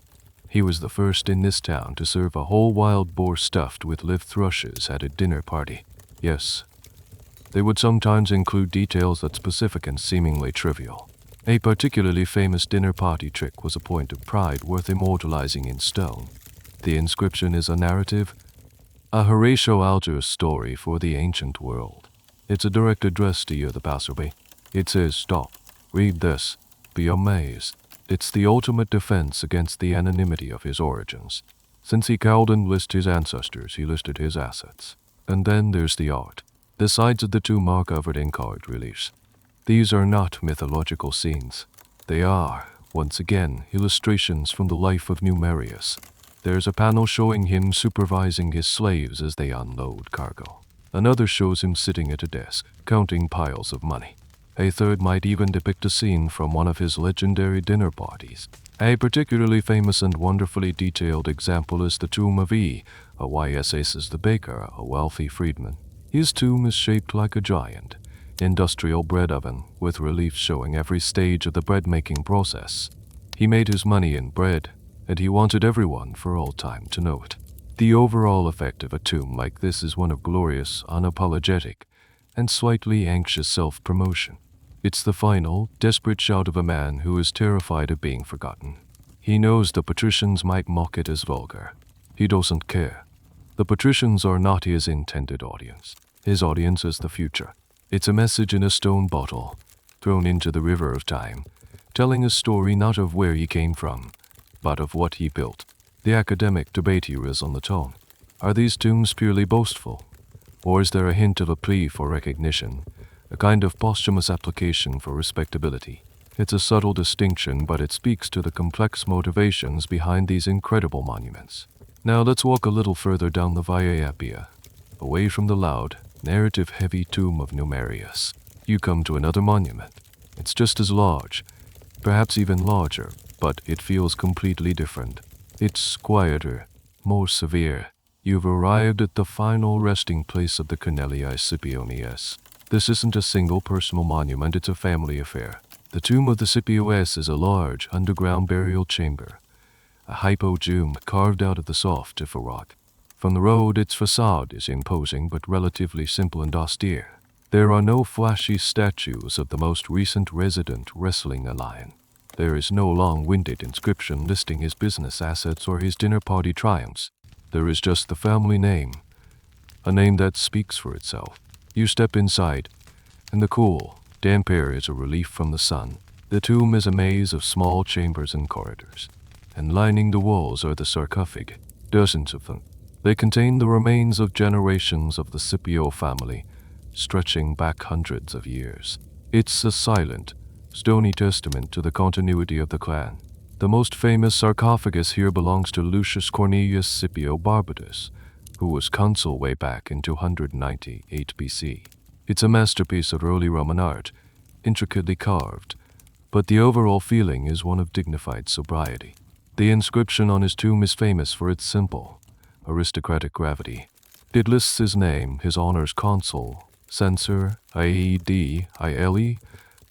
He was the first in this town to serve a whole wild boar stuffed with live thrushes at a dinner party. Yes, they would sometimes include details that specific and seemingly trivial. A particularly famous dinner party trick was a point of pride worth immortalizing in stone. The inscription is a narrative, a Horatio Alger's story for the ancient world. It's a direct address to you, the passerby. It says, "Stop, read this, be amazed." It's the ultimate defense against the anonymity of his origins. Since he couldn't list his ancestors, he listed his assets. And then there's the art. The sides of the tomb are covered in card reliefs. These are not mythological scenes. They are, once again, illustrations from the life of Numerius. There's a panel showing him supervising his slaves as they unload cargo. Another shows him sitting at a desk, counting piles of money. A third might even depict a scene from one of his legendary dinner parties. A particularly famous and wonderfully detailed example is the tomb of E. YSS the baker, a wealthy freedman. His tomb is shaped like a giant, industrial bread oven, with reliefs showing every stage of the bread-making process. He made his money in bread, and he wanted everyone for all time to know it. The overall effect of a tomb like this is one of glorious, unapologetic, and slightly anxious self-promotion. It's the final, desperate shout of a man who is terrified of being forgotten. He knows the patricians might mock it as vulgar. He doesn't care. The patricians are not his intended audience. His audience is the future. It's a message in a stone bottle, thrown into the river of time, telling a story not of where he came from, but of what he built. The academic debate here is on the tone. Are these tombs purely boastful? Or is there a hint of a plea for recognition, a kind of posthumous application for respectability? It's a subtle distinction, but it speaks to the complex motivations behind these incredible monuments. Now let's walk a little further down the Via Appia, away from the loud, narrative-heavy tomb of Numerius. You come to another monument. It's just as large, perhaps even larger, but it feels completely different. It's quieter, more severe. You've arrived at the final resting place of the Cornelii Scipionius. This isn't a single personal monument, it's a family affair. The tomb of the Scipios is a large, underground burial chamber, a hypogeum carved out of the soft Tiffa rock. From the road, its facade is imposing but relatively simple and austere. There are no flashy statues of the most recent resident wrestling a lion. There is no long-winded inscription listing his business assets or his dinner party triumphs. There is just the family name, a name that speaks for itself. You step inside, and the cool, damp air is a relief from the sun. The tomb is a maze of small chambers and corridors, and lining the walls are the sarcophagi, dozens of them. They contain the remains of generations of the Scipio family, stretching back hundreds of years. It's a silent, stony testament to the continuity of the clan. The most famous sarcophagus here belongs to Lucius Cornelius Scipio Barbatus, who was consul way back in 298 BC. It's a masterpiece of early Roman art, intricately carved, but the overall feeling is one of dignified sobriety. The inscription on his tomb is famous for its simple, aristocratic gravity. It lists his name, his honors consul, censor, IED,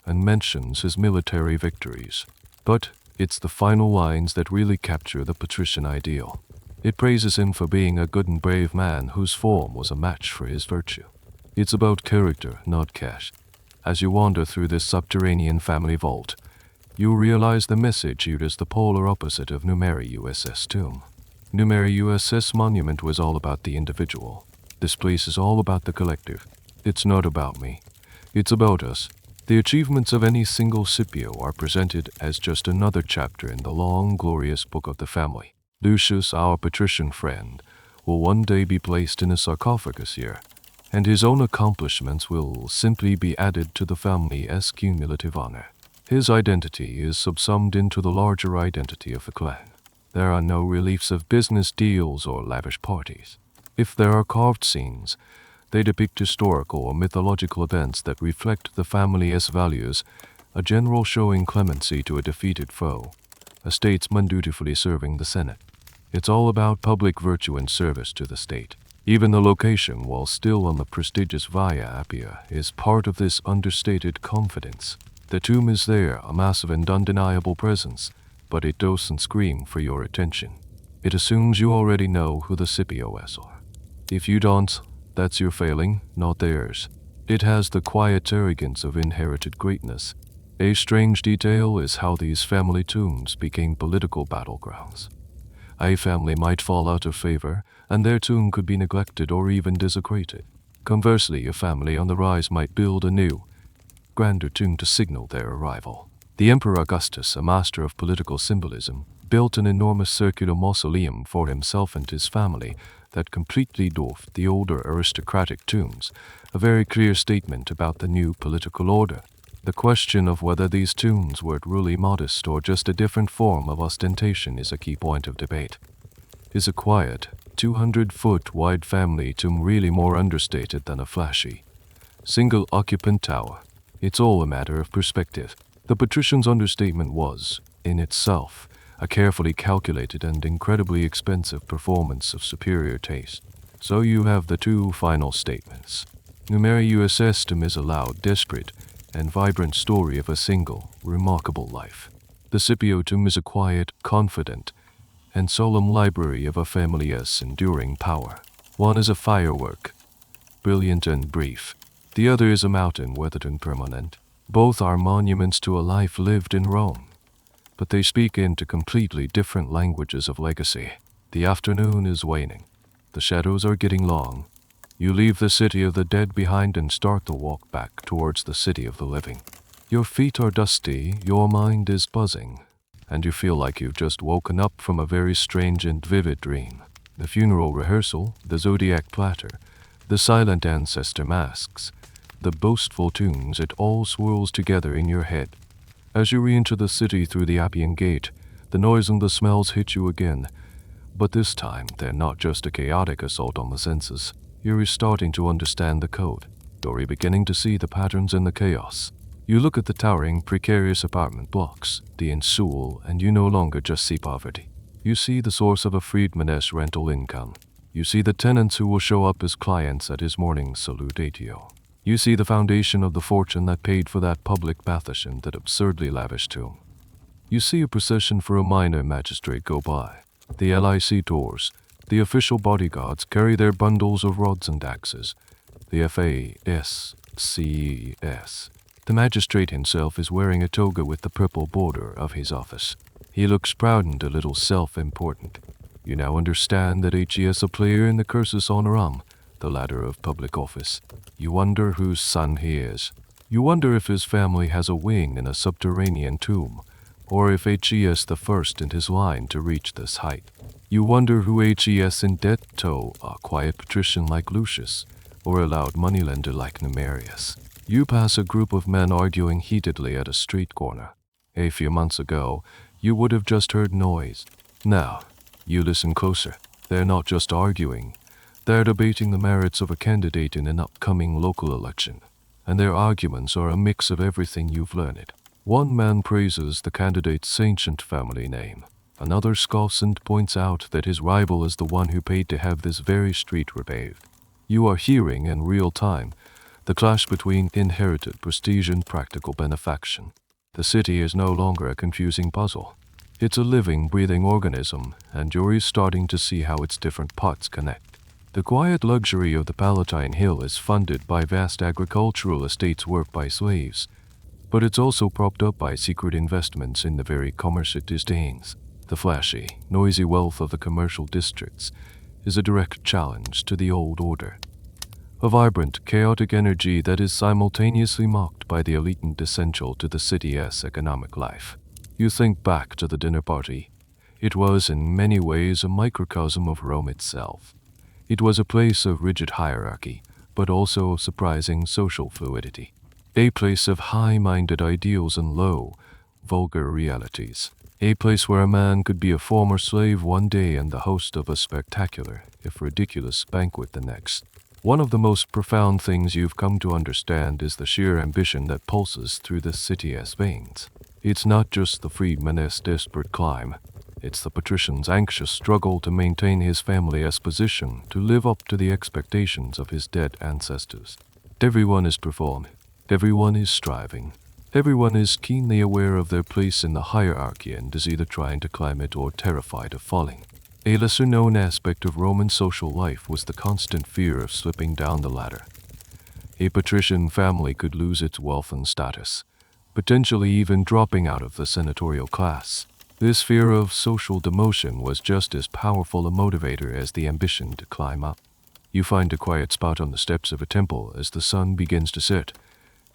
and mentions his military victories. But it's the final lines that really capture the patrician ideal. It praises him for being a good and brave man whose form was a match for his virtue. It's about character, not cash. As you wander through this subterranean family vault, you realize the message viewed as the polar opposite of Numeri USS tomb. Numeri USS monument was all about the individual. This place is all about the collective. It's not about me. It's about us. The achievements of any single Scipio are presented as just another chapter in the long, glorious book of the family. Lucius, our patrician friend, will one day be placed in a sarcophagus here, and his own accomplishments will simply be added to the family as cumulative honor. His identity is subsumed into the larger identity of the clan. There are no reliefs of business deals or lavish parties. If there are carved scenes, they depict historical or mythological events that reflect the family's values, a general showing clemency to a defeated foe, a statesman dutifully serving the Senate. It's all about public virtue and service to the state. Even the location, while still on the prestigious Via Appia, is part of this understated confidence. The tomb is there, a massive and undeniable presence, but it doesn't scream for your attention. It assumes you already know who the Scipios are. If you don't, that's your failing, not theirs. It has the quiet arrogance of inherited greatness. A strange detail is how these family tombs became political battlegrounds. A family might fall out of favor, and their tomb could be neglected or even desecrated. Conversely, a family on the rise might build a new, grander tomb to signal their arrival. The Emperor Augustus, a master of political symbolism, built an enormous circular mausoleum for himself and his family that completely dwarfed the older aristocratic tombs, a very clear statement about the new political order. The question of whether these tombs were truly modest or just a different form of ostentation is a key point of debate. Is a quiet, 200-foot wide family tomb really more understated than a flashy, single-occupant tower? It's all a matter of perspective. The patrician's understatement was, in itself, a carefully calculated and incredibly expensive performance of superior taste. So you have the two final statements. Numeri USS tomb is a loud, desperate, and vibrant story of a single, remarkable life. The Scipio tomb is a quiet, confident, and solemn library of a family's enduring power. One is a firework, brilliant and brief. The other is a mountain, weathered and permanent. Both are monuments to a life lived in Rome, but they speak into completely different languages of legacy. The afternoon is waning. The shadows are getting long. You leave the city of the dead behind and start the walk back towards the city of the living. Your feet are dusty, your mind is buzzing, and you feel like you've just woken up from a very strange and vivid dream. The funeral rehearsal, the zodiac platter, the silent ancestor masks, the boastful tunes, it all swirls together in your head. As you re-enter the city through the Appian Gate, the noise and the smells hit you again, but this time they're not just a chaotic assault on the senses. You're starting to understand the code. You're beginning to see the patterns in the chaos. You look at the towering, precarious apartment blocks, the ensual, and you no longer just see poverty. You see the source of a freedman's rental income. You see the tenants who will show up as clients at his morning salutatio. You see the foundation of the fortune that paid for that public bathician that absurdly lavish tomb. You see a procession for a minor magistrate go by. The LIC tours. The official bodyguards carry their bundles of rods and axes. The FASCES. The magistrate himself is wearing a toga with the purple border of his office. He looks proud and a little self-important. You now understand that he is a player in the cursus honorum, the ladder of public office. You wonder whose son he is. You wonder if his family has a wing in a subterranean tomb, or if he is the first in his line to reach this height. You wonder who he is in debt to a quiet patrician like Lucius, or a loud moneylender like Numerius. You pass a group of men arguing heatedly at a street corner. A few months ago, you would have just heard noise. Now, you listen closer. They're not just arguing. They're debating the merits of a candidate in an upcoming local election, and their arguments are a mix of everything you've learned. One man praises the candidate's ancient family name. Another scoffs and points out that his rival is the one who paid to have this very street repaved. You are hearing in real time the clash between inherited prestige and practical benefaction. The city is no longer a confusing puzzle. It's a living, breathing organism, and you're starting to see how its different parts connect. The quiet luxury of the Palatine Hill is funded by vast agricultural estates worked by slaves, but it's also propped up by secret investments in the very commerce it disdains. The flashy, noisy wealth of the commercial districts is a direct challenge to the old order. A vibrant, chaotic energy that is simultaneously mocked by the elite and essential to the city's economic life. You think back to the dinner party. It was in many ways a microcosm of Rome itself. It was a place of rigid hierarchy, but also of surprising social fluidity. A place of high-minded ideals and low, vulgar realities. A place where a man could be a former slave one day and the host of a spectacular, if ridiculous, banquet the next. One of the most profound things you've come to understand is the sheer ambition that pulses through the city's veins. It's not just the freedman's desperate climb. It's the patrician's anxious struggle to maintain his family's position, to live up to the expectations of his dead ancestors. Everyone is performing. Everyone is striving. Everyone is keenly aware of their place in the hierarchy and is either trying to climb it or terrified of falling. A lesser-known aspect of Roman social life was the constant fear of slipping down the ladder. A patrician family could lose its wealth and status, potentially even dropping out of the senatorial class. This fear of social demotion was just as powerful a motivator as the ambition to climb up. You find a quiet spot on the steps of a temple as the sun begins to set,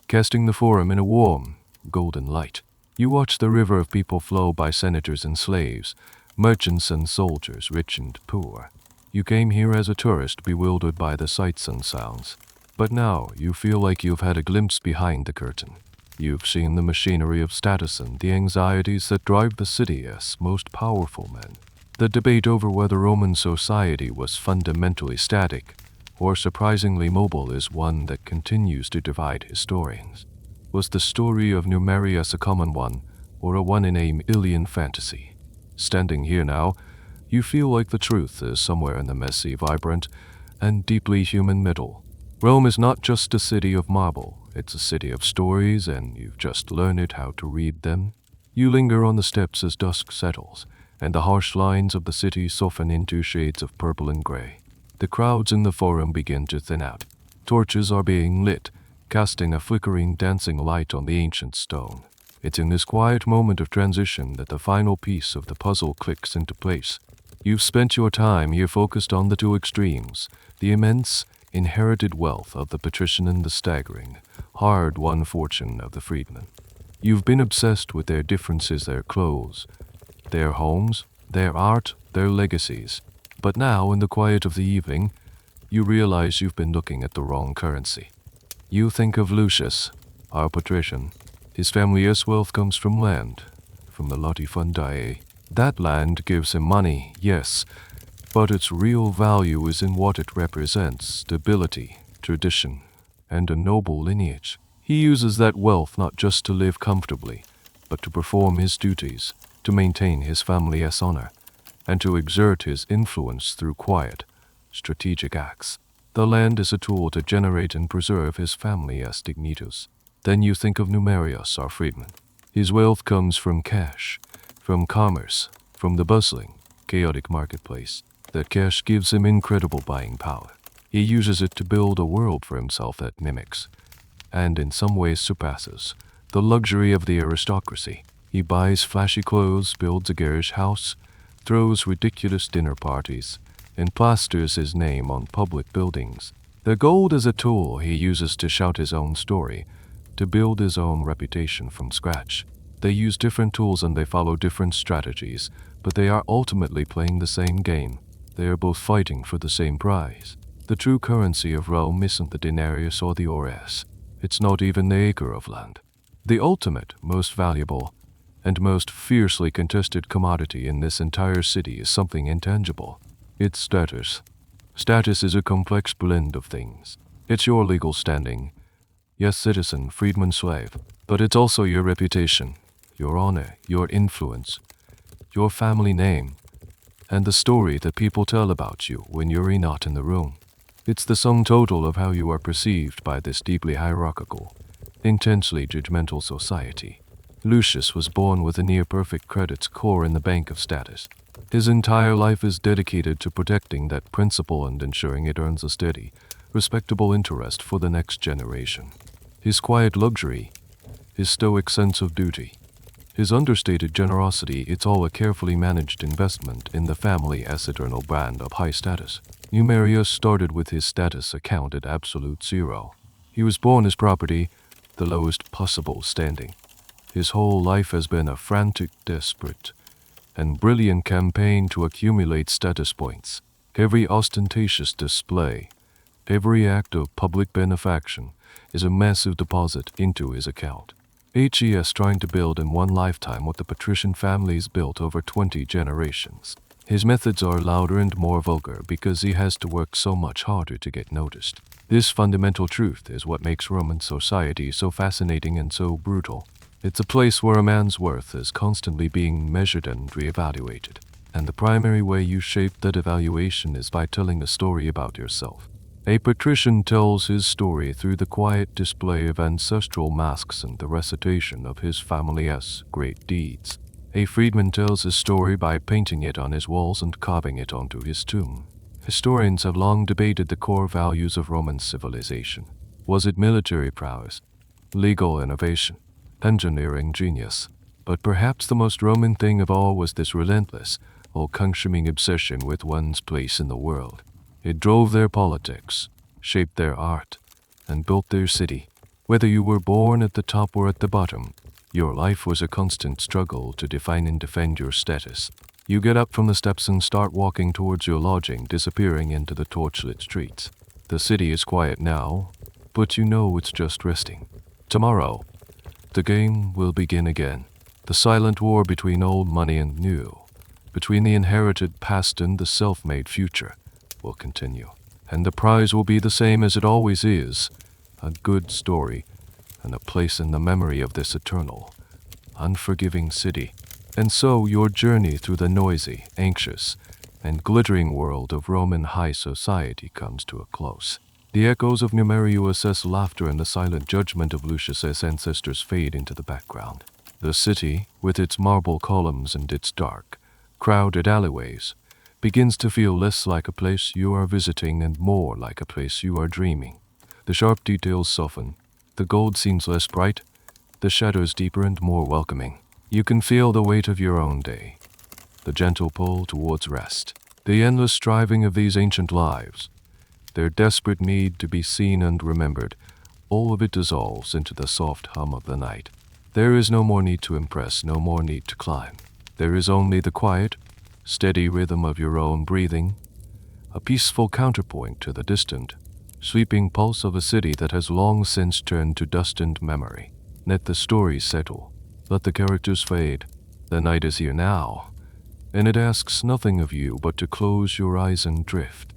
casting the forum in a warm, golden light. You watch the river of people flow by senators and slaves, merchants and soldiers, rich and poor. You came here as a tourist, bewildered by the sights and sounds. But now you feel like you've had a glimpse behind the curtain. You've seen the machinery of status and the anxieties that drive the city's most powerful men. The debate over whether Roman society was fundamentally static or surprisingly mobile is one that continues to divide historians. Was the story of Numerius a common one, or a one in a million fantasy? Standing here now, you feel like the truth is somewhere in the messy, vibrant, and deeply human middle. Rome is not just a city of marble, it's a city of stories, and you've just learned how to read them. You linger on the steps as dusk settles, and the harsh lines of the city soften into shades of purple and gray. The crowds in the forum begin to thin out. Torches are being lit, casting a flickering, dancing light on the ancient stone. It's in this quiet moment of transition that the final piece of the puzzle clicks into place. You've spent your time here focused on the two extremes, the immense, inherited wealth of the patrician and the staggering, hard-won fortune of the freedman. You've been obsessed with their differences, their clothes, their homes, their art, their legacies. But now, in the quiet of the evening, you realize you've been looking at the wrong currency. You think of Lucius, our patrician. His family's wealth comes from land, from the latifundii. That land gives him money, yes, but its real value is in what it represents: stability, tradition, and a noble lineage. He uses that wealth not just to live comfortably, but to perform his duties, to maintain his family's honor. and to exert his influence through quiet, strategic acts. The land is a tool to generate and preserve his family as dignitas. Then you think of Numerius, our freedman. His wealth comes from cash, from commerce, from the bustling, chaotic marketplace. That cash gives him incredible buying power. He uses it to build a world for himself that mimics, and in some ways surpasses, the luxury of the aristocracy. He buys flashy clothes, builds a garish house, throws ridiculous dinner parties, and plasters his name on public buildings. The gold is a tool he uses to shout his own story, to build his own reputation from scratch. They use different tools and they follow different strategies, but they are ultimately playing the same game. They are both fighting for the same prize. The true currency of Rome isn't the denarius or the ores. It's not even the acre of land. The ultimate, most valuable, and most fiercely contested commodity in this entire city is something intangible. It's status. Status is a complex blend of things. It's your legal standing. Yes, citizen, freedman, slave. But it's also your reputation, your honor, your influence, your family name, and the story that people tell about you when you're not in the room. It's the sum total of how you are perceived by this deeply hierarchical, intensely judgmental society. Lucius was born with a near-perfect credit score in the bank of status. His entire life is dedicated to protecting that principle and ensuring it earns a steady, respectable interest for the next generation. His quiet luxury, his stoic sense of duty, his understated generosity, it's all a carefully managed investment in the family as eternal brand of high status. Numerius started with his status account at absolute zero. He was born as property, the lowest possible standing. His whole life has been a frantic, desperate, and brilliant campaign to accumulate status points. Every ostentatious display, every act of public benefaction is a massive deposit into his account. HES trying to build in one lifetime what the patrician families built over 20 generations. His methods are louder and more vulgar because he has to work so much harder to get noticed. This fundamental truth is what makes Roman society so fascinating and so brutal. It's a place where a man's worth is constantly being measured and reevaluated, and the primary way you shape that evaluation is by telling a story about yourself. A patrician tells his story through the quiet display of ancestral masks and the recitation of his family's great deeds. A freedman tells his story by painting it on his walls and carving it onto his tomb. Historians have long debated the core values of Roman civilization. Was it military prowess, legal innovation, engineering genius? But perhaps the most Roman thing of all was this relentless, all-consuming obsession with one's place in the world. It drove their politics, shaped their art, and built their city. Whether you were born at the top or at the bottom, your life was a constant struggle to define and defend your status. You get up from the steps and start walking towards your lodging, disappearing into the torchlit streets. The city is quiet now, but you know it's just resting. Tomorrow, the game will begin again. The silent war between old money and new, between the inherited past and the self-made future, will continue. And the prize will be the same as it always is, a good story, and a place in the memory of this eternal, unforgiving city. And so your journey through the noisy, anxious, and glittering world of Roman high society comes to a close. The echoes of Numerius's laughter and the silent judgment of Lucius's ancestors fade into the background. The city, with its marble columns and its dark, crowded alleyways, begins to feel less like a place you are visiting and more like a place you are dreaming. The sharp details soften, the gold seems less bright, the shadows deeper and more welcoming. You can feel the weight of your own day, the gentle pull towards rest, the endless striving of these ancient lives, their desperate need to be seen and remembered. All of it dissolves into the soft hum of the night. There is no more need to impress, no more need to climb. There is only the quiet, steady rhythm of your own breathing, a peaceful counterpoint to the distant, sweeping pulse of a city that has long since turned to dust and memory. Let the stories settle, let the characters fade. The night is here now, and it asks nothing of you but to close your eyes and drift.